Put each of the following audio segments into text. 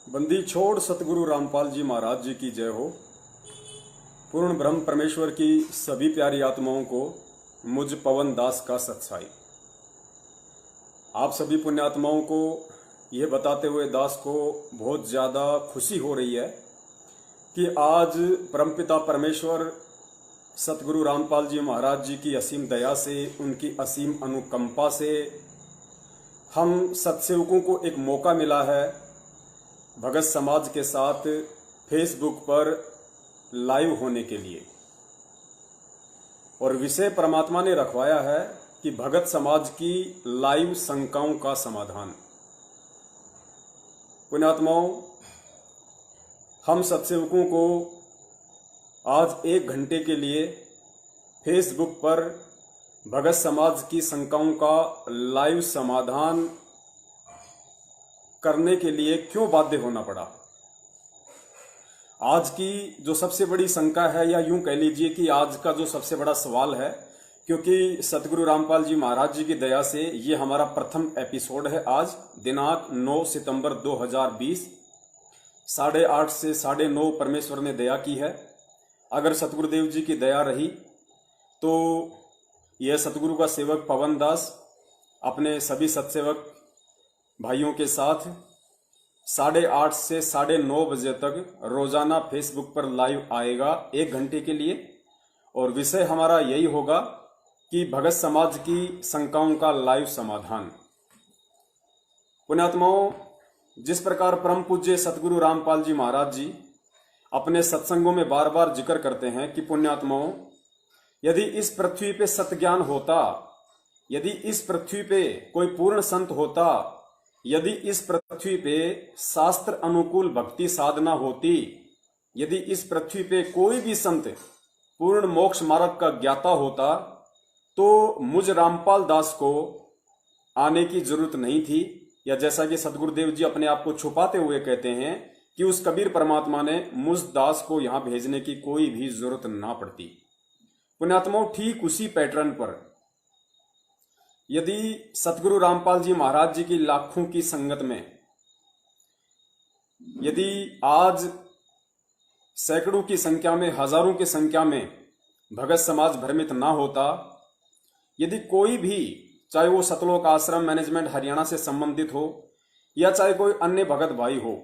बंदी छोड़ सतगुरु रामपाल जी महाराज जी की जय हो। पूर्ण ब्रह्म परमेश्वर की सभी प्यारी आत्माओं को मुझ पवन दास का सत्साई। आप सभी पुण्यात्माओं को यह बताते हुए दास को बहुत ज़्यादा खुशी हो रही है कि आज परमपिता परमेश्वर सतगुरु रामपाल जी महाराज जी की असीम दया से, उनकी असीम अनुकंपा से हम सत्सेवकों को एक मौका मिला है भगत समाज के साथ फेसबुक पर लाइव होने के लिए। और विषय परमात्मा ने रखवाया है कि भगत समाज की लाइव शंकाओं का समाधान। पुण्यात्माओं, हम सत्सेवकों को आज 1 घंटे के लिए फेसबुक पर भगत समाज की शंकाओं का लाइव समाधान करने के लिए क्यों बाध्य होना पड़ा। आज की जो सबसे बड़ी शंका है, या यूं कह लीजिए कि आज का जो सबसे बड़ा सवाल है, क्योंकि सतगुरु रामपाल जी महाराज जी की दया से ये हमारा प्रथम एपिसोड है। आज दिनांक 9 सितंबर 2020 8:30 से 9:30 परमेश्वर ने दया की है। अगर सतगुरुदेव जी की दया रही तो यह सतगुरु का सेवक पवन दास अपने सभी सत्सेवक भाइयों के साथ 8:30 से 9:30 बजे तक रोजाना फेसबुक पर लाइव आएगा 1 घंटे के लिए। और विषय हमारा यही होगा कि भगत समाज की शंकाओं का लाइव समाधान। पुण्यात्माओं, जिस प्रकार परम पूज्य सतगुरु रामपाल जी महाराज जी अपने सत्संगों में बार बार जिक्र करते हैं कि पुण्यात्माओं, यदि इस पृथ्वी पे सत्ज्ञान होता, यदि इस पृथ्वी पे कोई पूर्ण संत होता, यदि इस पृथ्वी पे शास्त्र अनुकूल भक्ति साधना होती, यदि इस पृथ्वी पे कोई भी संत पूर्ण मोक्ष मार्ग का ज्ञाता होता, तो मुझ रामपाल दास को आने की जरूरत नहीं थी। या जैसा कि सतगुरुदेव जी अपने आप को छुपाते हुए कहते हैं कि उस कबीर परमात्मा ने मुझ दास को यहां भेजने की कोई भी जरूरत ना पड़ती। पुण्यात्माओं, ठीक उसी पैटर्न पर यदि सतगुरु रामपाल जी महाराज जी की लाखों की संगत में यदि आज सैकड़ों की संख्या में, हजारों की संख्या में भगत समाज भ्रमित ना होता, यदि कोई भी, चाहे वो सतलोक आश्रम मैनेजमेंट हरियाणा से संबंधित हो या चाहे कोई अन्य भगत भाई हो,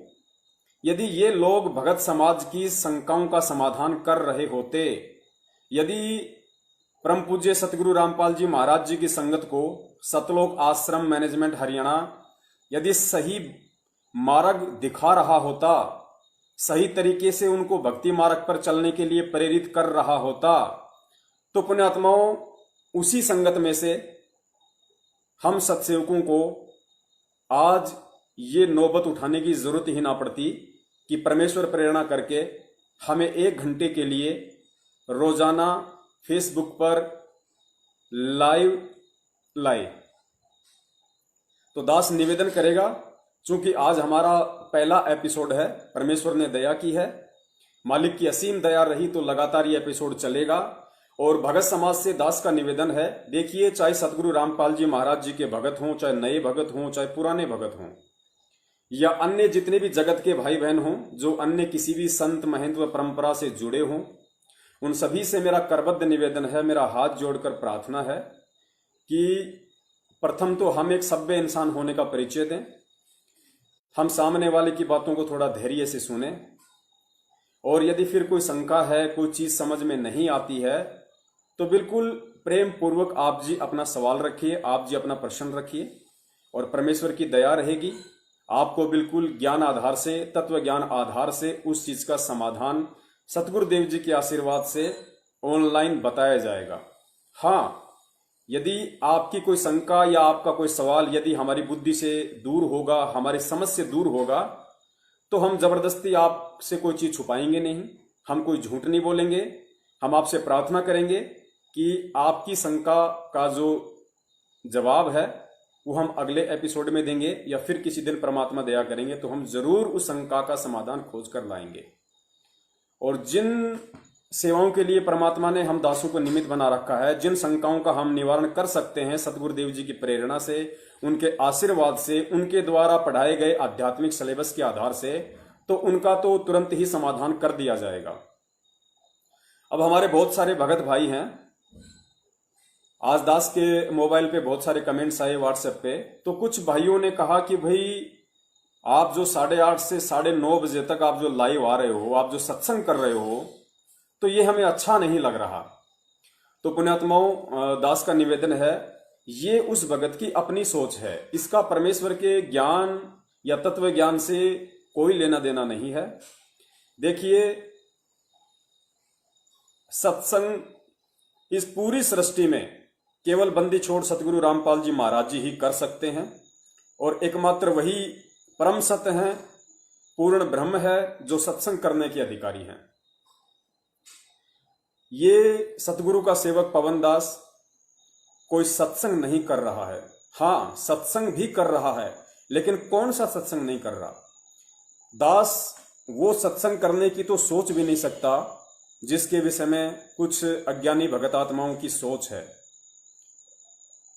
यदि ये लोग भगत समाज की शंकाओं का समाधान कर रहे होते, यदि परम पूज्य सतगुरु रामपाल जी महाराज जी की संगत को सतलोक आश्रम मैनेजमेंट हरियाणा यदि सही मार्ग दिखा रहा होता, सही तरीके से उनको भक्ति मार्ग पर चलने के लिए प्रेरित कर रहा होता, तो पुण्यात्माओं, उसी संगत में से हम सत्सेवकों को आज ये नौबत उठाने की जरूरत ही ना पड़ती कि परमेश्वर प्रेरणा करके हमें 1 घंटे के लिए रोजाना फेसबुक पर लाइव लाए। तो दास निवेदन करेगा, चूंकि आज हमारा पहला एपिसोड है, परमेश्वर ने दया की है, मालिक की असीम दया रही तो लगातार ये एपिसोड चलेगा। और भगत समाज से दास का निवेदन है, देखिए, चाहे सतगुरु रामपाल जी महाराज जी के भगत हों, चाहे नए भगत हों, चाहे पुराने भगत हों, या अन्य जितने भी जगत के भाई बहन हों जो अन्य किसी भी संत महंत व परंपरा से जुड़े हों, उन सभी से मेरा करबद्ध निवेदन है, मेरा हाथ जोड़कर प्रार्थना है कि प्रथम तो हम एक सभ्य इंसान होने का परिचय दें, हम सामने वाले की बातों को थोड़ा धैर्य से सुने, और यदि फिर कोई शंका है, कोई चीज समझ में नहीं आती है, तो बिल्कुल प्रेम पूर्वक आप जी अपना सवाल रखिए, आप जी अपना प्रश्न रखिए, और परमेश्वर की दया रहेगी, आपको बिल्कुल ज्ञान आधार से, तत्व ज्ञान आधार से उस चीज का समाधान सतगुरुदेव जी के आशीर्वाद से ऑनलाइन बताया जाएगा। हाँ, यदि आपकी कोई शंका या आपका कोई सवाल यदि हमारी बुद्धि से दूर होगा, हमारी समझ से दूर होगा, तो हम जबरदस्ती आपसे कोई चीज छुपाएंगे नहीं, हम कोई झूठ नहीं बोलेंगे। हम आपसे प्रार्थना करेंगे कि आपकी शंका का जो जवाब है वो हम अगले एपिसोड में देंगे, या फिर किसी दिन परमात्मा दया करेंगे तो हम जरूर उस शंका का समाधान खोज कर लाएंगे। और जिन सेवाओं के लिए परमात्मा ने हम दासों को निमित्त बना रखा है। जिन शंकाओं का हम निवारण कर सकते हैं सतगुरुदेव जी की प्रेरणा से, उनके आशीर्वाद से, उनके द्वारा पढ़ाए गए आध्यात्मिक सिलेबस के आधार से, तो उनका तो तुरंत ही समाधान कर दिया जाएगा। अब हमारे बहुत सारे भगत भाई हैं, आज दास के मोबाइल पे बहुत सारे कमेंट्स आए व्हाट्सएप पे, तो कुछ भाइयों ने कहा कि भाई आप जो 8:30 से 9:30 बजे तक आप जो लाइव आ रहे हो, आप जो सत्संग कर रहे हो, तो ये हमें अच्छा नहीं लग रहा। तो पुण्यात्माओं, दास का निवेदन है, ये उस भगत की अपनी सोच है, इसका परमेश्वर के ज्ञान या तत्व ज्ञान से कोई लेना देना नहीं है। देखिए, सत्संग इस पूरी सृष्टि में केवल बंदी छोड़ सतगुरु रामपाल जी महाराज जी ही कर सकते हैं, और एकमात्र वही परम सत्य हैं, पूर्ण ब्रह्म है, जो सत्संग करने के अधिकारी हैं। ये सतगुरु का सेवक पवन दास कोई सत्संग नहीं कर रहा है। हां, सत्संग भी कर रहा है, लेकिन कौन सा सत्संग नहीं कर रहा? दास वो सत्संग करने की तो सोच भी नहीं सकता जिसके विषय में कुछ अज्ञानी भगत आत्माओं की सोच है।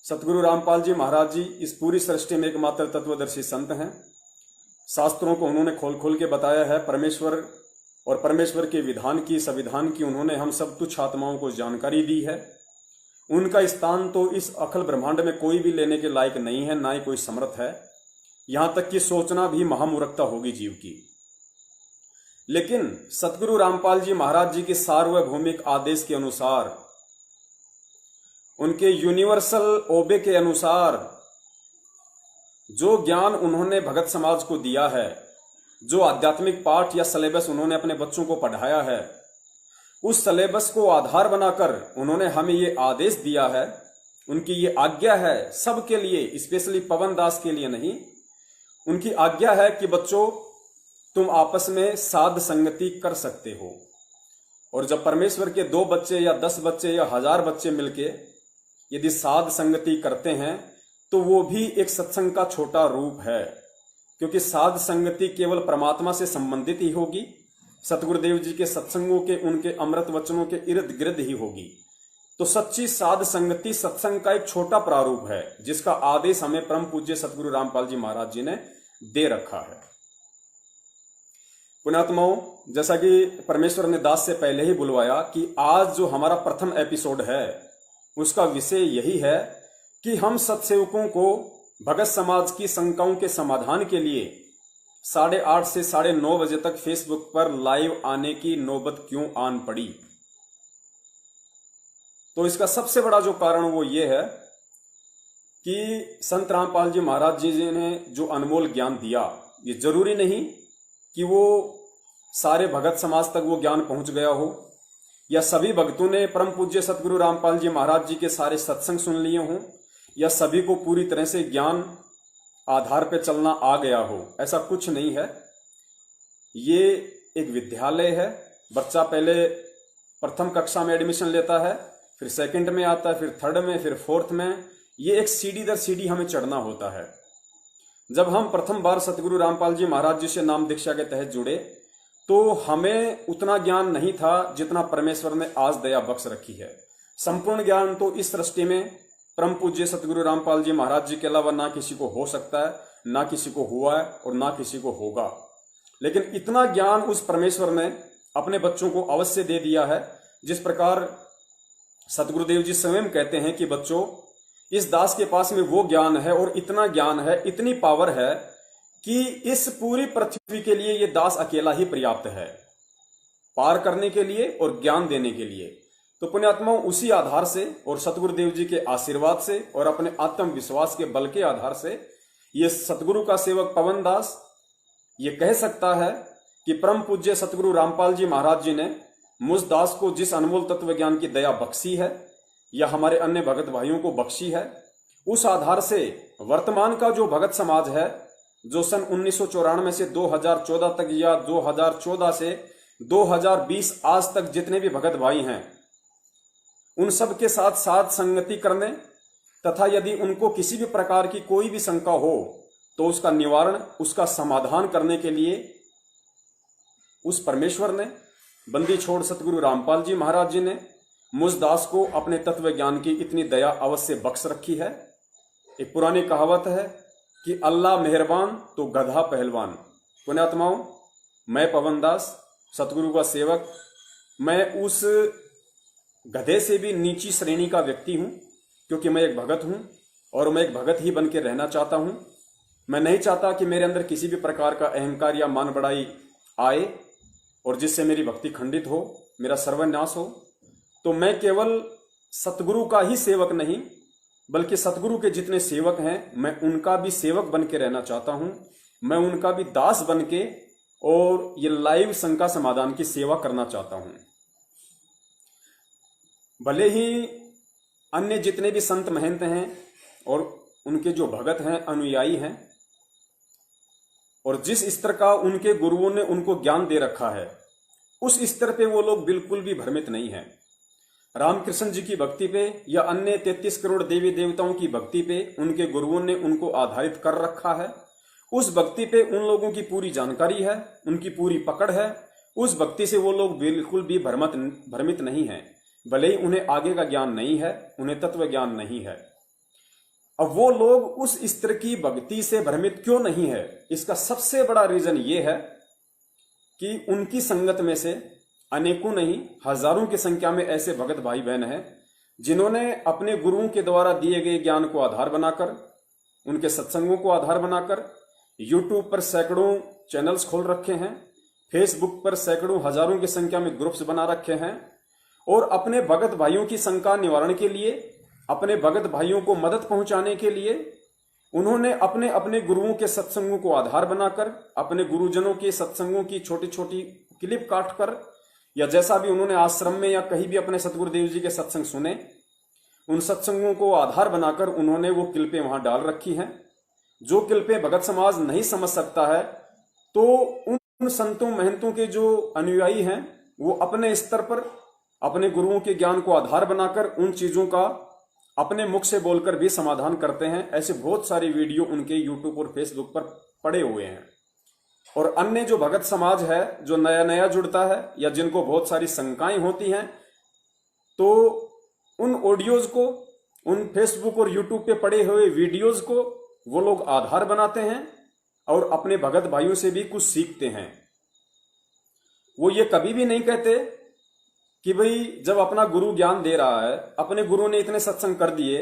सतगुरु रामपाल जी महाराज जी इस पूरी सृष्टि में एकमात्र तत्वदर्शी संत हैं। शास्त्रों को उन्होंने खोल खोल के बताया है। परमेश्वर और परमेश्वर के विधान की, संविधान की उन्होंने हम सब तुच्छ आत्माओं को जानकारी दी है। उनका स्थान तो इस अखिल ब्रह्मांड में कोई भी लेने के लायक नहीं है, ना ही कोई समर्थ है। यहां तक कि सोचना भी महामूर्खता होगी जीव की। लेकिन सतगुरु रामपाल जी महाराज जी के सार्वभौमिक आदेश के अनुसार, उनके यूनिवर्सल ओबे के अनुसार, जो ज्ञान उन्होंने भगत समाज को दिया है, जो आध्यात्मिक पाठ या सिलेबस उन्होंने अपने बच्चों को पढ़ाया है, उस सिलेबस को आधार बनाकर उन्होंने हमें ये आदेश दिया है, उनकी ये आज्ञा है सबके लिए, स्पेशली पवन दास के लिए नहीं। उनकी आज्ञा है कि बच्चों, तुम आपस में साध संगति कर सकते हो। और जब परमेश्वर के 2 बच्चे या 10 बच्चे या 1000 बच्चे मिलके यदि साध संगति करते हैं, तो वो भी एक सत्संग का छोटा रूप है, क्योंकि साध संगति केवल परमात्मा से संबंधित ही होगी, सतगुरुदेव जी के सत्संगों के, उनके अमृत वचनों के इर्द गिर्द ही होगी। तो सच्ची साध संगति सत्संग का एक छोटा प्रारूप है, जिसका आदेश हमें परम पूज्य सतगुरु रामपाल जी महाराज जी ने दे रखा है। पुण्यात्माओं, जैसा कि परमेश्वर ने दास से पहले ही बुलवाया कि आज जो हमारा प्रथम एपिसोड है, उसका विषय यही है कि हम सत्सेवकों को भगत समाज की शंकाओं के समाधान के लिए 8:30 से 9:30 बजे तक फेसबुक पर लाइव आने की नौबत क्यों आन पड़ी। तो इसका सबसे बड़ा जो कारण वो ये है कि संत रामपाल जी महाराज जी ने जो अनमोल ज्ञान दिया, ये जरूरी नहीं कि वो सारे भगत समाज तक वो ज्ञान पहुंच गया हो, या सभी भक्तों ने परम पूज्य सतगुरु रामपाल जी महाराज जी के सारे सत्संग सुन लिए हों, या सभी को पूरी तरह से ज्ञान आधार पे चलना आ गया हो। ऐसा कुछ नहीं है। ये एक विद्यालय है। बच्चा पहले प्रथम कक्षा में एडमिशन लेता है, फिर सेकंड में आता है, फिर थर्ड में, फिर फोर्थ में। ये एक सीढ़ी दर सीढ़ी हमें चढ़ना होता है। जब हम प्रथम बार सतगुरु रामपाल जी महाराज जी से नाम दीक्षा के तहत जुड़े, तो हमें उतना ज्ञान नहीं था जितना परमेश्वर ने आज दया बख्श रखी है। संपूर्ण ज्ञान तो इस सृष्टि में परम पूज्य सतगुरु रामपाल जी महाराज जी के अलावा ना किसी को हो सकता है, ना किसी को हुआ है और ना किसी को होगा। लेकिन इतना ज्ञान उस परमेश्वर ने अपने बच्चों को अवश्य दे दिया है, जिस प्रकार सतगुरुदेव जी स्वयं कहते हैं कि बच्चों, इस दास के पास में वो ज्ञान है और इतना ज्ञान है, इतनी पावर है कि इस पूरी पृथ्वी के लिए ये दास अकेला ही पर्याप्त है, पार करने के लिए और ज्ञान देने के लिए। तो पुण्यात्माओं, उसी आधार से और सतगुरुदेव जी के आशीर्वाद से और अपने आत्मविश्वास के बल के आधार से ये सतगुरु का सेवक पवन दास ये कह सकता है कि परम पूज्य सतगुरु रामपाल जी महाराज जी ने मुझ दास को जिस अनमोल तत्व ज्ञान की दया बख्शी है, या हमारे अन्य भगत भाइयों को बख्शी है, उस आधार से वर्तमान का जो भगत समाज है, जो सन 1994 से 2014 तक या 2014 से 2020 आज तक जितने भी भगत भाई हैं, उन सब के साथ साथ संगति करने तथा यदि उनको किसी भी प्रकार की कोई भी शंका हो तो उसका निवारण, उसका समाधान करने के लिए उस परमेश्वर ने बंदी छोड़ सतगुरु रामपाल जी महाराज जी ने मुझ दास को अपने तत्व ज्ञान की इतनी दया अवश्य बख्श रखी है। एक पुरानी कहावत है कि अल्लाह मेहरबान तो गधा पहलवान। पुण्यात्माओं, मैं पवन दास सतगुरु का सेवक, मैं उस गधे से भी नीची श्रेणी का व्यक्ति हूं, क्योंकि मैं एक भगत हूं और मैं एक भगत ही बन के रहना चाहता हूं। मैं नहीं चाहता कि मेरे अंदर किसी भी प्रकार का अहंकार या मान बढ़ाई आए और जिससे मेरी भक्ति खंडित हो, मेरा सर्वनाश हो। तो मैं केवल सतगुरु का ही सेवक नहीं, बल्कि सतगुरु के जितने सेवक हैं मैं उनका भी सेवक बन के रहना चाहता हूं। मैं उनका भी दास बन के और ये लाइव शंका समाधान की सेवा करना चाहता हूं। भले ही अन्य जितने भी संत महंत हैं और उनके जो भगत हैं, अनुयायी हैं, और जिस स्तर का उनके गुरुओं ने उनको ज्ञान दे रखा है, उस स्तर पे वो लोग बिल्कुल भी भ्रमित नहीं हैं। रामकृष्ण जी की भक्ति पे या अन्य 33 करोड़ देवी देवताओं की भक्ति पे उनके गुरुओं ने उनको आधारित कर रखा है। उस भक्ति पे उन लोगों की पूरी जानकारी है, उनकी पूरी पकड़ है। उस भक्ति से वो लोग बिल्कुल भी भ्रमित नहीं हैं। भले ही उन्हें आगे का ज्ञान नहीं है, उन्हें तत्व ज्ञान नहीं है। अब वो लोग उस स्तर की भक्ति से भ्रमित क्यों नहीं है, इसका सबसे बड़ा रीजन ये है कि उनकी संगत में से अनेकों नहीं, हजारों की संख्या में ऐसे भगत भाई बहन हैं जिन्होंने अपने गुरुओं के द्वारा दिए गए ज्ञान को आधार बनाकर, उनके सत्संगों को आधार बनाकर यूट्यूब पर सैकड़ों चैनल्स खोल रखे हैं, फेसबुक पर सैकड़ों हजारों की संख्या में ग्रुप्स बना रखे हैं, और अपने भगत भाइयों की शंका निवारण के लिए, अपने भगत भाइयों को मदद पहुंचाने के लिए उन्होंने अपने अपने गुरुओं के सत्संगों को आधार बनाकर, अपने गुरुजनों के सत्संगों की छोटी छोटी क्लिप काटकर, या जैसा भी उन्होंने आश्रम में या कहीं भी अपने सतगुरुदेव जी के सत्संग सुने, उन सत्संगों को आधार बनाकर उन्होंने वो क्लिपें वहां डाल रखी हैं। जो क्लिपें भगत समाज नहीं समझ सकता है, तो उन संतों महंतों के जो अनुयायी हैं वो अपने स्तर पर अपने गुरुओं के ज्ञान को आधार बनाकर उन चीजों का अपने मुख से बोलकर भी समाधान करते हैं। ऐसे बहुत सारी वीडियो उनके यूट्यूब और फेसबुक पर पड़े हुए हैं। और अन्य जो भगत समाज है, जो नया नया जुड़ता है या जिनको बहुत सारी शंकाएं होती हैं, तो उन ऑडियोज को, उन फेसबुक और यूट्यूब पे पड़े हुए वीडियोज को वो लोग आधार बनाते हैं और अपने भगत भाइयों से भी कुछ सीखते हैं। वो ये कभी भी नहीं कहते कि भाई जब अपना गुरु ज्ञान दे रहा है, अपने गुरु ने इतने सत्संग कर दिए,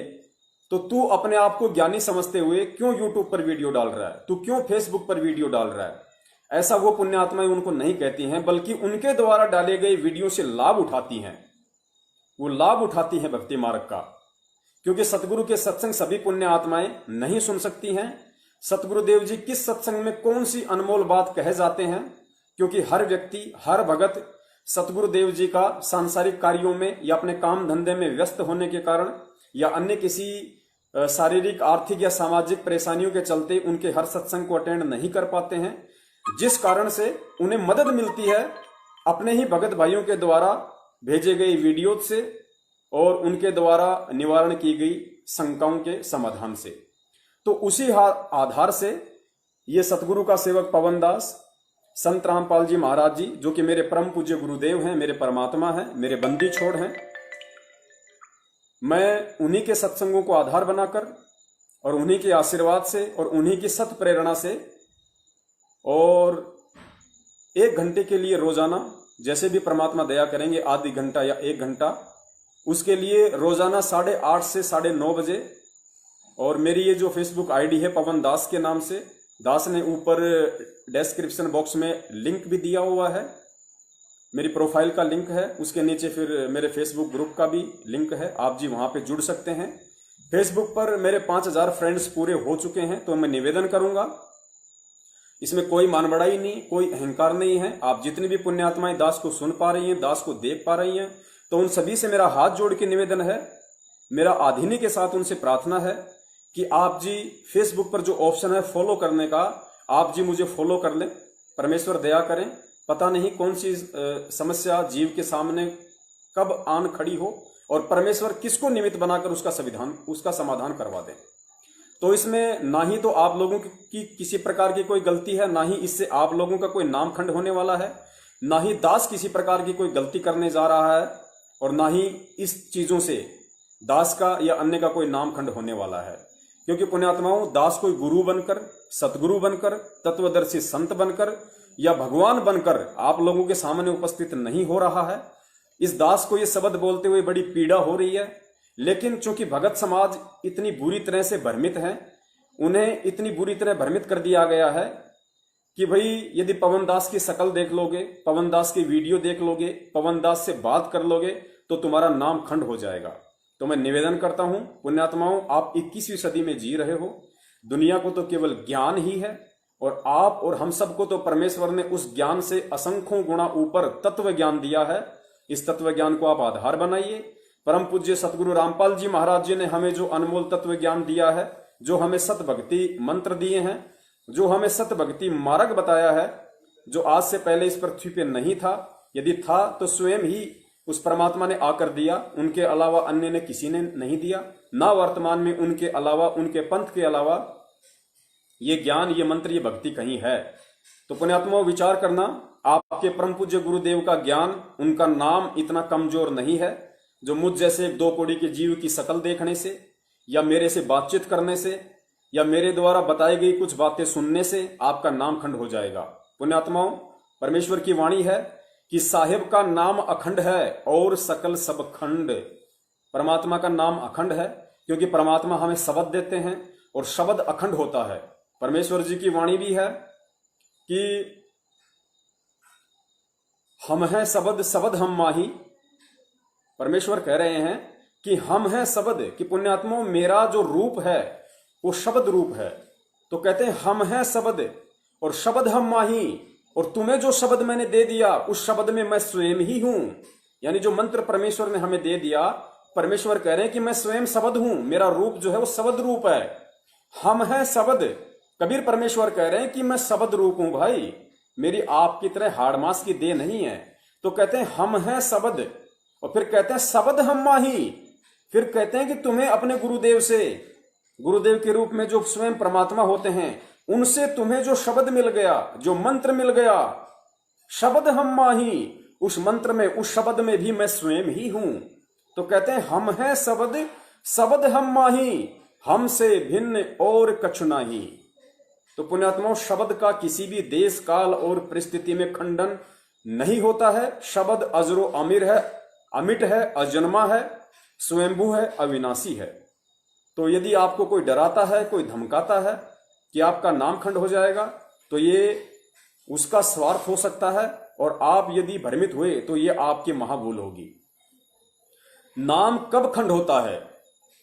तो तू अपने आप को ज्ञानी समझते हुए क्यों यूट्यूब पर वीडियो डाल रहा है, तू क्यों फेसबुक पर वीडियो डाल रहा है। ऐसा वो पुण्यात्माएं उनको नहीं कहती हैं, बल्कि उनके द्वारा डाले गए वीडियो से लाभ उठाती हैं। वो लाभ उठाती हैं भक्ति मार्ग का, क्योंकि सतगुरु के सत्संग सभी पुण्य आत्माएं नहीं सुन सकती हैं। सतगुरुदेव जी किस सत्संग में कौन सी अनमोल बात कहे जाते हैं, क्योंकि हर व्यक्ति, हर भगत सतगुरुदेव जी का सांसारिक कार्यों में या अपने काम धंधे में व्यस्त होने के कारण या अन्य किसी शारीरिक, आर्थिक या सामाजिक परेशानियों के चलते उनके हर सत्संग को अटेंड नहीं कर पाते हैं, जिस कारण से उन्हें मदद मिलती है अपने ही भगत भाइयों के द्वारा भेजे गए वीडियो से और उनके द्वारा निवारण की गई शंकाओं के समाधान से। तो उसी आधार से ये सतगुरु का सेवक पवन दास संत रामपाल जी महाराज जी, जो कि मेरे परम पूज्य गुरुदेव हैं, मेरे परमात्मा हैं, मेरे बंदी छोड़ हैं, मैं उन्हीं के सत्संगों को आधार बनाकर और उन्हीं के आशीर्वाद से और उन्हीं की सत प्रेरणा से और 1 घंटे के लिए रोजाना, जैसे भी परमात्मा दया करेंगे, आधी घंटा या 1 घंटा, उसके लिए रोजाना 8:30 से 9:30 बजे। और मेरी ये जो फेसबुक आईडी है पवन दास के नाम से, दास ने ऊपर डिस्क्रिप्शन बॉक्स में लिंक भी दिया हुआ है, मेरी प्रोफाइल का लिंक है, उसके नीचे फिर मेरे फेसबुक ग्रुप का भी लिंक है, आप जी वहां पे जुड़ सकते हैं। फेसबुक पर मेरे 5000 फ्रेंड्स पूरे हो चुके हैं। तो मैं निवेदन करूंगा, इसमें कोई मानबड़ाई नहीं, कोई अहंकार नहीं है। आप जितनी भी पुण्यात्माएं दास को सुन पा रही हैं, दास को देख पा रही हैं, तो उन सभी से मेरा हाथ जोड़ के निवेदन है, मेरा आधीनी के साथ उनसे प्रार्थना है कि आप जी फेसबुक पर जो ऑप्शन है फॉलो करने का, आप जी मुझे फॉलो कर लें। परमेश्वर दया करें, पता नहीं कौन सी समस्या जीव के सामने कब आन खड़ी हो और परमेश्वर किसको निमित्त बनाकर उसका समाधान करवा दे। तो इसमें ना ही तो आप लोगों की किसी प्रकार की कोई गलती है, ना ही इससे आप लोगों का कोई नामखंड होने वाला है, ना ही दास किसी प्रकार की कोई गलती करने जा रहा है और ना ही इस चीजों से दास का या अन्य का कोई नामखंड होने वाला है। क्योंकि पुण्यात्माओं, दास कोई गुरु बनकर, सतगुरु बनकर, तत्वदर्शी संत बनकर या भगवान बनकर आप लोगों के सामने उपस्थित नहीं हो रहा है। इस दास को ये शब्द बोलते हुए बड़ी पीड़ा हो रही है, लेकिन चूंकि भगत समाज इतनी बुरी तरह से भ्रमित है, उन्हें इतनी बुरी तरह भ्रमित कर दिया गया है कि भाई यदि पवन दास की शक्ल देख लोगे, पवन दास की वीडियो देख लोगे, पवन दास से बात कर लोगे तो तुम्हारा नाम खंड हो जाएगा। तो मैं निवेदन करता हूं पुण्यात्माओं, आप 21वीं सदी में जी रहे हो। दुनिया को तो केवल ज्ञान ही है और आप और हम सबको तो परमेश्वर ने उस ज्ञान से असंख्यों गुणा ऊपर तत्व ज्ञान दिया है। इस तत्व ज्ञान को आप आधार बनाइए। परम पूज्य सतगुरु रामपाल जी महाराज जी ने हमें जो अनमोल तत्व ज्ञान दिया है, जो हमें सत भक्ति मंत्र दिए हैं, जो हमें सत भक्ति मार्ग बताया है, जो आज से पहले इस पृथ्वी पे नहीं था, यदि था तो स्वयं ही उस परमात्मा ने आकर दिया, उनके अलावा अन्य ने किसी ने नहीं दिया, ना वर्तमान में उनके अलावा, उनके पंथ के अलावा ये ज्ञान, ये मंत्र, ये भक्ति कहीं है। तो पुण्यात्माओं, विचार करना, आपके परम पूज्य गुरुदेव का ज्ञान, उनका नाम इतना कमजोर नहीं है जो मुझ जैसे 2 कौड़ी के जीव की शक्ल देखने से या मेरे से बातचीत करने से या मेरे द्वारा बताई गई कुछ बातें सुनने से आपका नाम खंड हो जाएगा। पुण्यात्माओं, परमेश्वर की वाणी है कि साहिब का नाम अखंड है और सकल सब खंड। परमात्मा का नाम अखंड है क्योंकि परमात्मा हमें शब्द देते हैं और शब्द अखंड होता है। परमेश्वर जी की वाणी भी है कि हम हैं शब्द, शब्द हम माही। परमेश्वर कह रहे हैं कि हम हैं शब्द, कि पुण्यात्माओं मेरा जो रूप है वो शब्द रूप है। तो कहते हैं हम हैं शब्द और शब्द हम माही, और तुम्हें जो शब्द मैंने दे दिया उस शब्द में मैं स्वयं ही हूं। यानी जो मंत्र परमेश्वर ने हमें दे दिया, परमेश्वर कह रहे हैं कि मैं स्वयं शब्द हूं, मेरा रूप जो है वो शब्द रूप है। हम हैं शब्द। कबीर परमेश्वर कह रहे हैं कि मैं शब्द रूप हूं भाई, मेरी आपकी तरह हाड़ मांस की देह नहीं है। तो कहते हैं हम हैं शब्द, और फिर कहते हैं शब्द हम माही। फिर कहते हैं कि तुम्हें अपने गुरुदेव से, गुरुदेव के रूप में जो स्वयं परमात्मा होते हैं, उनसे तुम्हें जो शब्द मिल गया, जो मंत्र मिल गया, शब्द हम माही, उस मंत्र में, उस शब्द में भी मैं स्वयं ही हूं। तो कहते हैं हम हैं शब्द, शब्द हम माही, हमसे भिन्न और कछु नाही। तो पुण्यात्माओं, शब्द का किसी भी देश, काल और परिस्थिति में खंडन नहीं होता है। शब्द अजरो अमीर है, अमिट है, अजन्मा है, स्वयंभू है, अविनाशी है। तो यदि आपको कोई डराता है, कोई धमकाता है कि आपका नाम खंड हो जाएगा, तो ये उसका स्वार्थ हो सकता है, और आप यदि भ्रमित हुए तो ये आपकी महाभूल होगी। नाम कब खंड होता है?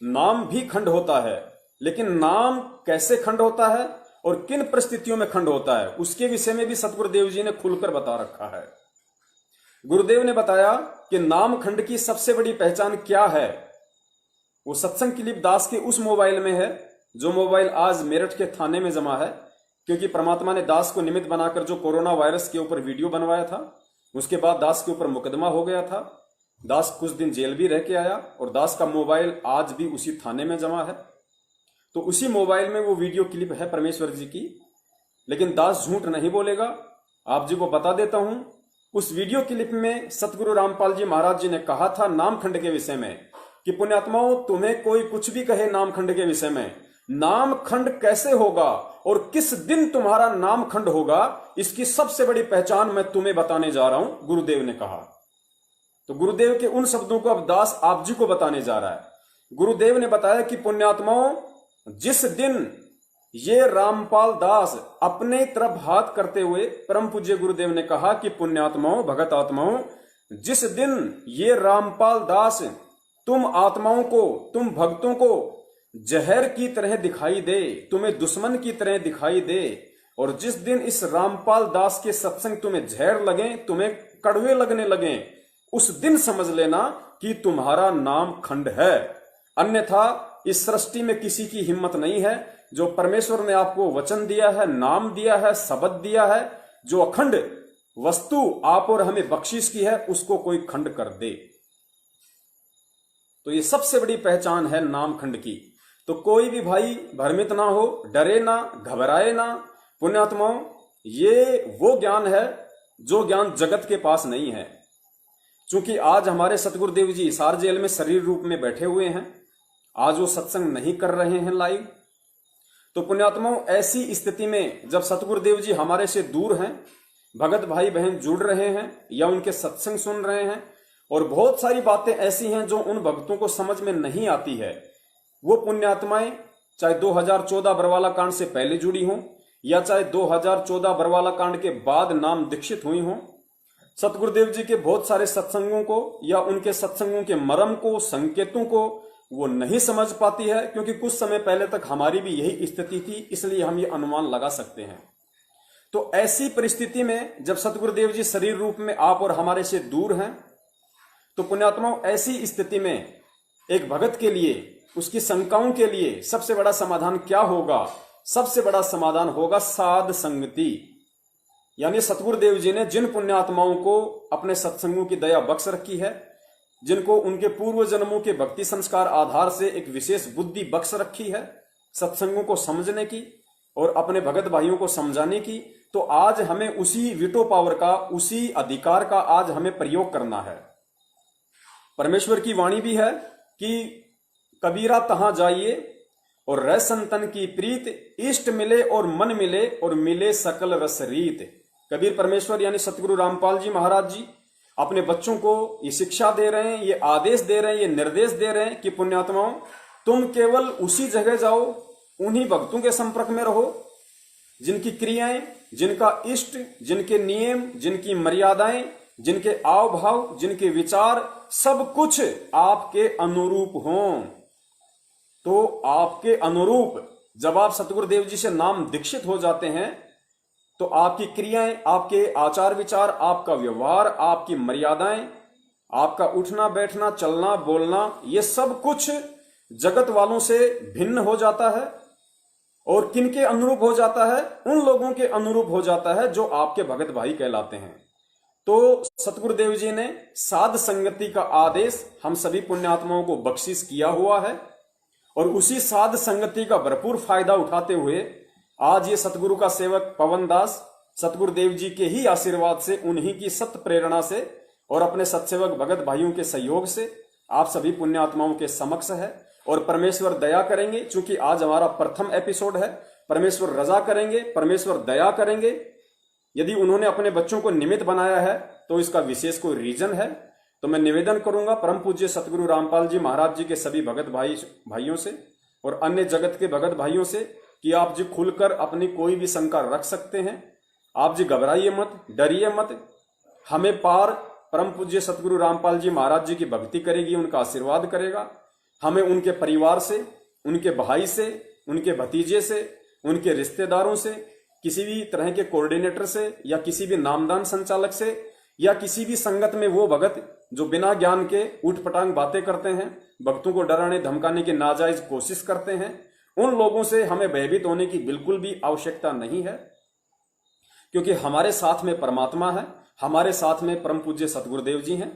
नाम भी खंड होता है, लेकिन नाम कैसे खंड होता है और किन परिस्थितियों में खंड होता है, उसके विषय में भी सतगुरुदेव जी ने खुलकर बता रखा है। गुरुदेव ने बताया कि नाम खंड की सबसे बड़ी पहचान क्या है। वो सत्संग क्लिप दास के उस मोबाइल में है जो मोबाइल आज मेरठ के थाने में जमा है, क्योंकि परमात्मा ने दास को निमित्त बनाकर जो कोरोना वायरस के ऊपर वीडियो बनवाया था, उसके बाद दास के ऊपर मुकदमा हो गया था। दास कुछ दिन जेल भी रह के आया और दास का मोबाइल आज भी उसी थाने में जमा है। तो उसी मोबाइल में वो वीडियो क्लिप है परमेश्वर जी की। लेकिन दास झूठ नहीं बोलेगा, आप जी को बता देता हूं। उस वीडियो क्लिप में सतगुरु रामपाल जी महाराज जी ने कहा था नामखंड के विषय में कि पुण्यात्माओं, तुम्हें कोई कुछ भी कहे नामखंड के विषय में, नामखंड कैसे होगा और किस दिन तुम्हारा नामखंड होगा, इसकी सबसे बड़ी पहचान मैं तुम्हें बताने जा रहा हूं, गुरुदेव ने कहा। तो गुरुदेव के उन शब्दों को अब दास आप जी को बताने जा रहा है। गुरुदेव ने बताया कि पुण्यात्माओं, जिस दिन ये रामपाल दास अपने तरफ हाथ करते हुए, परम पूज्य गुरुदेव ने कहा कि पुण्यात्माओं, भगत आत्माओं, जिस दिन ये रामपाल दास तुम आत्माओं को, तुम भक्तों को जहर की तरह दिखाई दे, तुम्हें दुश्मन की तरह दिखाई दे, और जिस दिन इस रामपाल दास के सत्संग तुम्हें जहर लगे, तुम्हें कड़वे लगने लगे, उस दिन समझ लेना कि तुम्हारा नाम खंड है। अन्यथा इस सृष्टि में किसी की हिम्मत नहीं है, जो परमेश्वर ने आपको वचन दिया है, नाम दिया है, शब्द दिया है, जो अखंड वस्तु आप और हमें बख्शिश की है, उसको कोई खंड कर दे। तो ये सबसे बड़ी पहचान है नाम खंड की। तो कोई भी भाई भ्रमित ना हो, डरे ना, घबराए ना। पुण्यात्माओं, ये वो ज्ञान है जो ज्ञान जगत के पास नहीं है। क्योंकि आज हमारे सतगुरुदेव जी हिसार जेल में शरीर रूप में बैठे हुए हैं, आज वो सत्संग नहीं कर रहे हैं लाइव। तो पुण्यात्माओं, ऐसी स्थिति में जब सतगुरुदेव जी हमारे से दूर हैं, भगत भाई बहन जुड़ रहे हैं या उनके सत्संग सुन रहे हैं, और बहुत सारी बातें ऐसी हैं जो उन भक्तों को समझ में नहीं आती है, वो पुण्यात्माएं चाहे 2014 बरवाला कांड से पहले जुड़ी हों या चाहे 2014 बरवाला कांड के बाद नाम दीक्षित हुई हों, सतगुरुदेव जी के बहुत सारे सत्संगों को या उनके सत्संगों के मर्म को, संकेतों को वो नहीं समझ पाती है। क्योंकि कुछ समय पहले तक हमारी भी यही स्थिति थी, इसलिए हम ये अनुमान लगा सकते हैं। तो ऐसी परिस्थिति में जब सतगुरुदेव जी शरीर रूप में आप और हमारे से दूर हैं, तो पुण्यात्माओं, ऐसी स्थिति में एक भगत के लिए, उसकी शंकाओं के लिए सबसे बड़ा समाधान क्या होगा? सबसे बड़ा समाधान होगा साध संगति। यानी सतगुरुदेव जी ने जिन पुण्यात्माओं को अपने सत्संगों की दया बख्श रखी है, जिनको उनके पूर्व जन्मों के भक्ति संस्कार आधार से एक विशेष बुद्धि बख्श रखी है सत्संगों को समझने की और अपने भगत भाइयों को समझाने की, तो आज हमें उसी विटो पावर का, उसी अधिकार का आज हमें प्रयोग करना है। परमेश्वर की वाणी भी है कि कबीरा तहां जाइए और रह संतन की प्रीत, इष्ट मिले और मन मिले और मिले सकल रस रीत। कबीर परमेश्वर यानी सतगुरु रामपाल जी महाराज जी अपने बच्चों को ये शिक्षा दे रहे हैं, ये आदेश दे रहे हैं, ये निर्देश दे रहे हैं कि पुण्यात्माओं, तुम केवल उसी जगह जाओ, उन्हीं भक्तों के संपर्क में रहो जिनकी क्रियाएं, जिनका इष्ट, जिनके नियम, जिनकी मर्यादाएं, जिनके आव भाव, जिनके विचार, सब कुछ आपके अनुरूप हों। तो आपके अनुरूप जब आप सतगुरुदेव जी से नाम दीक्षित हो जाते हैं, तो आपकी क्रियाएं, आपके आचार विचार, आपका व्यवहार, आपकी मर्यादाएं, आपका उठना बैठना, चलना बोलना, ये सब कुछ जगत वालों से भिन्न हो जाता है। और किनके अनुरूप हो जाता है? उन लोगों के अनुरूप हो जाता है जो आपके भगत भाई कहलाते हैं। तो सतगुरुदेव जी ने साध संगति का आदेश हम सभी पुण्यात्माओं को बख्शिश किया हुआ है, और उसी साध संगति का भरपूर फायदा उठाते हुए आज ये सतगुरु का सेवक पवन दास सतगुरुदेव जी के ही आशीर्वाद से, उन्हीं की सत्य प्रेरणा से और अपने सत्सेवक भगत भाइयों के सहयोग से आप सभी पुण्यात्माओं के समक्ष है। और परमेश्वर दया करेंगे, चूंकि आज हमारा प्रथम एपिसोड है, परमेश्वर रजा करेंगे, परमेश्वर दया करेंगे। यदि उन्होंने अपने बच्चों को निमित्त बनाया है तो इसका विशेष कोई रीजन है। तो मैं निवेदन करूंगा परम पूज्य सतगुरु रामपाल जी महाराज जी के सभी भगत भाइयों से और अन्य जगत के भगत भाइयों से कि आप जी खुलकर अपनी कोई भी शंका रख सकते हैं। आप जी घबराइए मत, डरिए मत। हमें पार परम पूज्य सतगुरु रामपाल जी महाराज जी की भक्ति करेगी, उनका आशीर्वाद करेगा। हमें उनके परिवार से, उनके भाई से, उनके भतीजे से, उनके रिश्तेदारों से, किसी भी तरह के कोऑर्डिनेटर से या किसी भी नामदान संचालक से या किसी भी संगत में वो भगत जो बिना ज्ञान के उठपटांग बातें करते हैं, भक्तों को डराने धमकाने की नाजायज कोशिश करते हैं, उन लोगों से हमें भयभीत होने की बिल्कुल भी आवश्यकता नहीं है। क्योंकि हमारे साथ में परमात्मा है, हमारे साथ में परम पूज्य सतगुरुदेव जी हैं।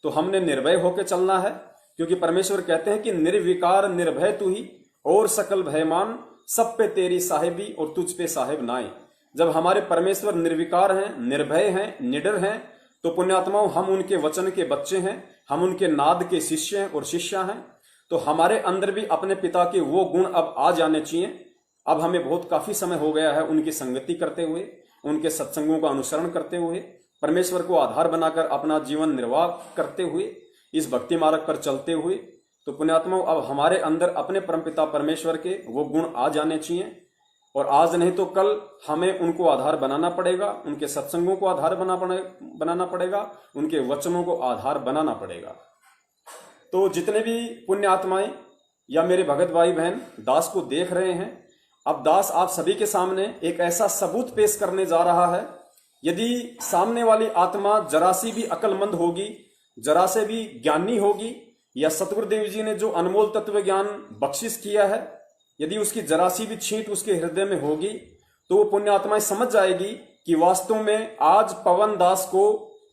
तो हमने निर्भय होकर चलना है, क्योंकि परमेश्वर कहते हैं कि निर्विकार निर्भय तू ही और सकल भयमान, सब पे तेरी साहेबी और तुझ पे साहेब नाए। जब हमारे परमेश्वर निर्विकार हैं, निर्भय हैं, निडर हैं, तो पुण्यात्माओं हम उनके वचन के बच्चे हैं, हम उनके नाद के शिष्य हैं और शिष्या हैं। तो हमारे अंदर भी अपने पिता के वो गुण अब आ जाने चाहिए। अब हमें बहुत काफी समय हो गया है उनकी संगति करते हुए, उनके सत्संगों का अनुसरण करते हुए, परमेश्वर को आधार बनाकर अपना जीवन निर्वाह करते हुए, इस भक्ति मार्ग पर चलते हुए। तो पुण्यात्माओं अब हमारे अंदर अपने परमपिता परमेश्वर के वो गुण आ जाने चाहिए, और आज नहीं तो कल हमें उनको आधार बनाना पड़ेगा, उनके सत्संगों को आधार बनाना पड़ेगा, उनके वचनों को आधार बनाना पड़ेगा। तो जितने भी पुण्य आत्माएं या मेरे भगत भाई बहन दास को देख रहे हैं, अब दास आप सभी के सामने एक ऐसा सबूत पेश करने जा रहा है। यदि सामने वाली आत्मा जरा सी भी अक्लमंद होगी, जरा से भी ज्ञानी होगी, या सतगुरुदेव जी ने जो अनमोल तत्व ज्ञान बख्शिश किया है, यदि उसकी जरा सी भी छींट उसके हृदय में होगी, तो वो पुण्य आत्माएं समझ जाएगी कि वास्तव में आज पवन दास को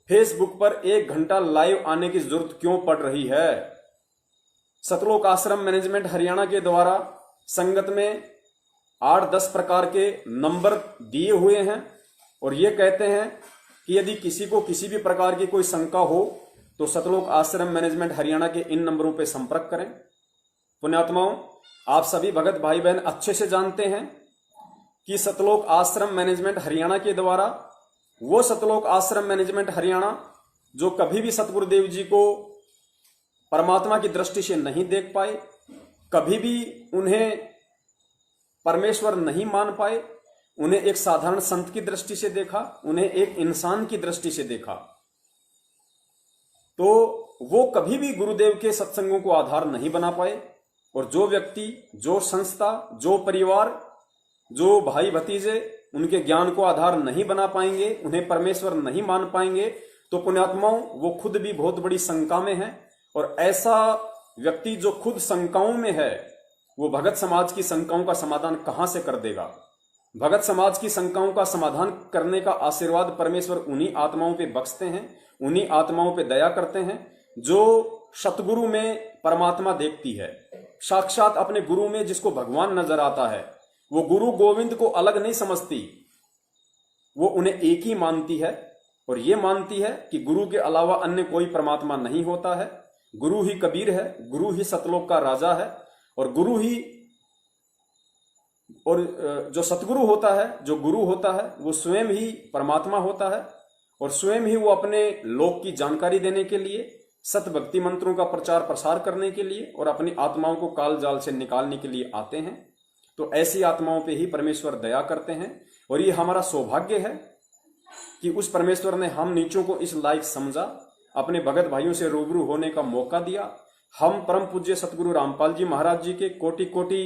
फेसबुक पर 1 घंटा लाइव आने की जरूरत क्यों पड़ रही है। सतलोक आश्रम मैनेजमेंट हरियाणा के द्वारा संगत में 8-10 प्रकार के नंबर दिए हुए हैं, और ये कहते हैं कि यदि किसी को किसी भी प्रकार की कोई शंका हो तो सतलोक आश्रम मैनेजमेंट हरियाणा के इन नंबरों पर संपर्क करें। पुण्यात्माओं, आप सभी भगत भाई बहन अच्छे से जानते हैं कि सतलोक आश्रम मैनेजमेंट हरियाणा के द्वारा वो सतलोक आश्रम मैनेजमेंट हरियाणा जो कभी भी सतगुरुदेव जी को परमात्मा की दृष्टि से नहीं देख पाए, कभी भी उन्हें परमेश्वर नहीं मान पाए, उन्हें एक साधारण संत की दृष्टि से देखा, उन्हें एक इंसान की दृष्टि से देखा, तो वो कभी भी गुरुदेव के सत्संगों को आधार नहीं बना पाए। और जो व्यक्ति, जो संस्था, जो परिवार, जो भाई भतीजे उनके ज्ञान को आधार नहीं बना पाएंगे, उन्हें परमेश्वर नहीं मान पाएंगे, तो पुण्यात्माओं वो खुद भी बहुत बड़ी शंका में है। और ऐसा व्यक्ति जो खुद शंकाओं में है, वो भगत समाज की शंकाओं का समाधान कहां से कर देगा? भगत समाज की शंकाओं का समाधान करने का आशीर्वाद परमेश्वर उन्हीं आत्माओं पे बख्शते हैं, उन्हीं आत्माओं पे दया करते हैं जो सतगुरु में परमात्मा देखती है, साक्षात अपने गुरु में जिसको भगवान नजर आता है। वो गुरु गोविंद को अलग नहीं समझती, वो उन्हें एक ही मानती है और ये मानती है कि गुरु के अलावा अन्य कोई परमात्मा नहीं होता है। गुरु ही कबीर है, गुरु ही सतलोक का राजा है, और गुरु ही, और जो सतगुरु होता है, जो गुरु होता है, वो स्वयं ही परमात्मा होता है और स्वयं ही वो अपने लोक की जानकारी देने के लिए, सत भक्ति मंत्रों का प्रचार प्रसार करने के लिए और अपनी आत्माओं को काल जाल से निकालने के लिए आते हैं। तो ऐसी आत्माओं पे ही परमेश्वर दया करते हैं और ये हमारा सौभाग्य है कि उस परमेश्वर ने हम नीचों को इस लायक समझा, अपने भगत भाइयों से रूबरू होने का मौका दिया। हम परम पूज्य सतगुरु रामपाल जी महाराज जी के कोटि कोटि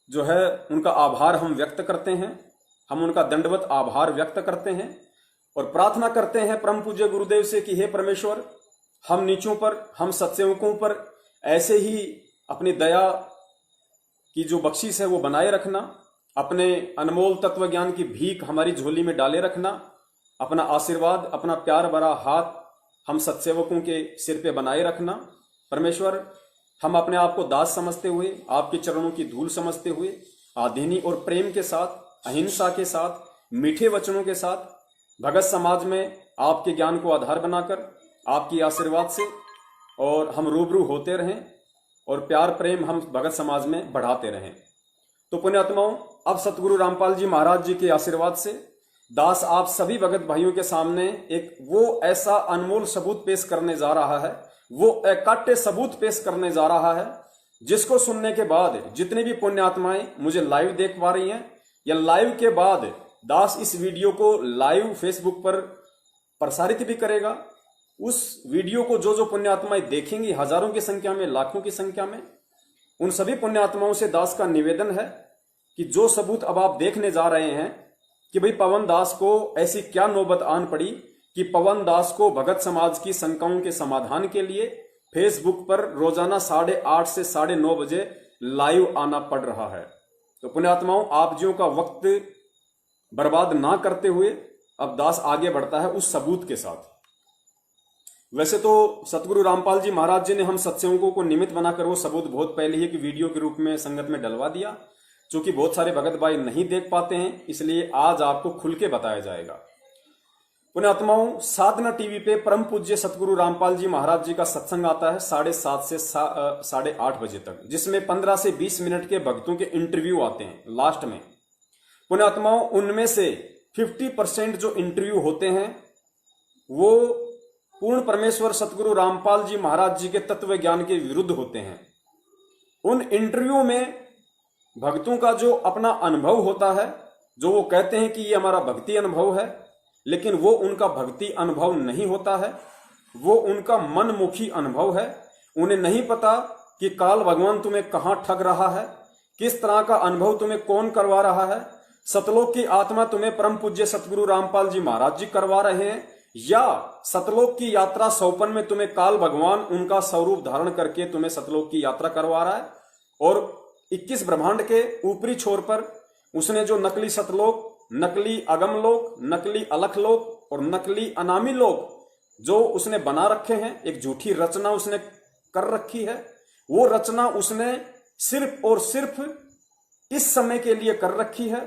जो है उनका आभार हम व्यक्त करते हैं, हम उनका दंडवत आभार व्यक्त करते हैं और प्रार्थना करते हैं परम पूज्य गुरुदेव से कि हे परमेश्वर, हम नीचों पर, हम सत्सेवकों पर ऐसे ही अपनी दया की जो बख्शीश है वो बनाए रखना, अपने अनमोल तत्व ज्ञान की भीख हमारी झोली में डाले रखना, अपना आशीर्वाद, अपना प्यार भरा हाथ हम सत्सेवकों के सिर पे बनाए रखना। परमेश्वर, हम अपने आप को दास समझते हुए, आपके चरणों की धूल समझते हुए, आधीनी और प्रेम के साथ, अहिंसा के साथ, मीठे वचनों के साथ भगत समाज में आपके ज्ञान को आधार बनाकर आपकी आशीर्वाद से और हम रूबरू होते रहें और प्यार प्रेम हम भगत समाज में बढ़ाते रहें। तो पुण्यात्माओं, अब सतगुरु रामपाल जी महाराज जी के आशीर्वाद से दास आप सभी भगत भाइयों के सामने एक वो ऐसा अनमोल सबूत पेश करने जा रहा है, वो अकाट्य सबूत पेश करने जा रहा है, जिसको सुनने के बाद जितनी भी पुण्यात्माएं मुझे लाइव देख पा रही हैं या लाइव के बाद दास इस वीडियो को लाइव फेसबुक पर प्रसारित भी करेगा, उस वीडियो को जो जो पुण्यात्माएं देखेंगी, हजारों की संख्या में, लाखों की संख्या में, उन सभी पुण्यात्माओं से दास का निवेदन है कि जो सबूत अब आप देखने जा रहे हैं कि भाई पवन दास को ऐसी क्या नौबत आन पड़ी कि पवन दास को भगत समाज की शंकाओं के समाधान के लिए फेसबुक पर रोजाना 8:30 से 9:30 बजे लाइव आना पड़ रहा है। तो पुण्यात्माओं, आप जियों का वक्त बर्बाद ना करते हुए अब दास आगे बढ़ता है उस सबूत के साथ। वैसे तो सतगुरु रामपाल जी महाराज जी ने हम सत्संगों को निमित्त बनाकर वो सबूत बहुत पहले ही कि वीडियो के रूप में संगत में डलवा दिया, चूंकि बहुत सारे भगत भाई नहीं देख पाते हैं, इसलिए आज आपको खुल के बताया जाएगा। पुण्यात्माओं, साधना टीवी पे परम पूज्य सतगुरु रामपाल जी महाराज जी का सत्संग आता है 7:30 से 8:30 बजे तक, जिसमें 15 से 20 मिनट के भक्तों के इंटरव्यू आते हैं लास्ट में। पुण्यात्माओं, उनमें से 50% जो इंटरव्यू होते हैं वो पूर्ण परमेश्वर सतगुरु रामपाल जी महाराज जी के तत्व ज्ञान के विरुद्ध होते हैं। उन इंटरव्यू में भक्तों का जो अपना अनुभव होता है, जो वो कहते हैं कि ये हमारा भक्ति अनुभव है, लेकिन वो उनका भक्ति अनुभव नहीं होता है, वो उनका मनमुखी अनुभव है। उन्हें नहीं पता कि काल भगवान तुम्हें कहां ठग रहा है, किस तरह का अनुभव तुम्हें कौन करवा रहा है, सतलोक की आत्मा तुम्हें परम पूज्य सतगुरु रामपाल जी महाराज जी करवा रहे हैं, या सतलोक की यात्रा सौपन में तुम्हें काल भगवान उनका स्वरूप धारण करके तुम्हें सतलोक की यात्रा करवा रहा है। और 21 ब्रह्मांड के ऊपरी छोर पर उसने जो नकली सतलोक, नकली अगम लोक, नकली अलख लोक और नकली अनामी लोक जो उसने बना रखे हैं, एक झूठी रचना उसने कर रखी है, वो रचना उसने सिर्फ और सिर्फ इस समय के लिए कर रखी है,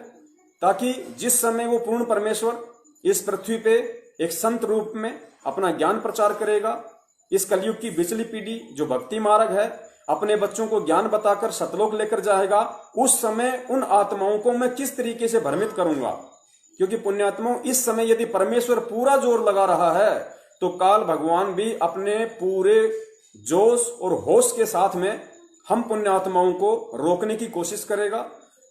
ताकि जिस समय वो पूर्ण परमेश्वर इस पृथ्वी पे एक संत रूप में अपना ज्ञान प्रचार करेगा। इस कलयुग की बिचली पीढ़ी जो भक्ति मार्ग है, अपने बच्चों को ज्ञान बताकर सतलोक लेकर जाएगा। उस समय उन आत्माओं को मैं किस तरीके से भ्रमित करूंगा, क्योंकि पुण्यात्माओं इस समय यदि परमेश्वर पूरा जोर लगा रहा है तो काल भगवान भी अपने पूरे जोश और होश के साथ में हम पुण्यात्माओं को रोकने की कोशिश करेगा।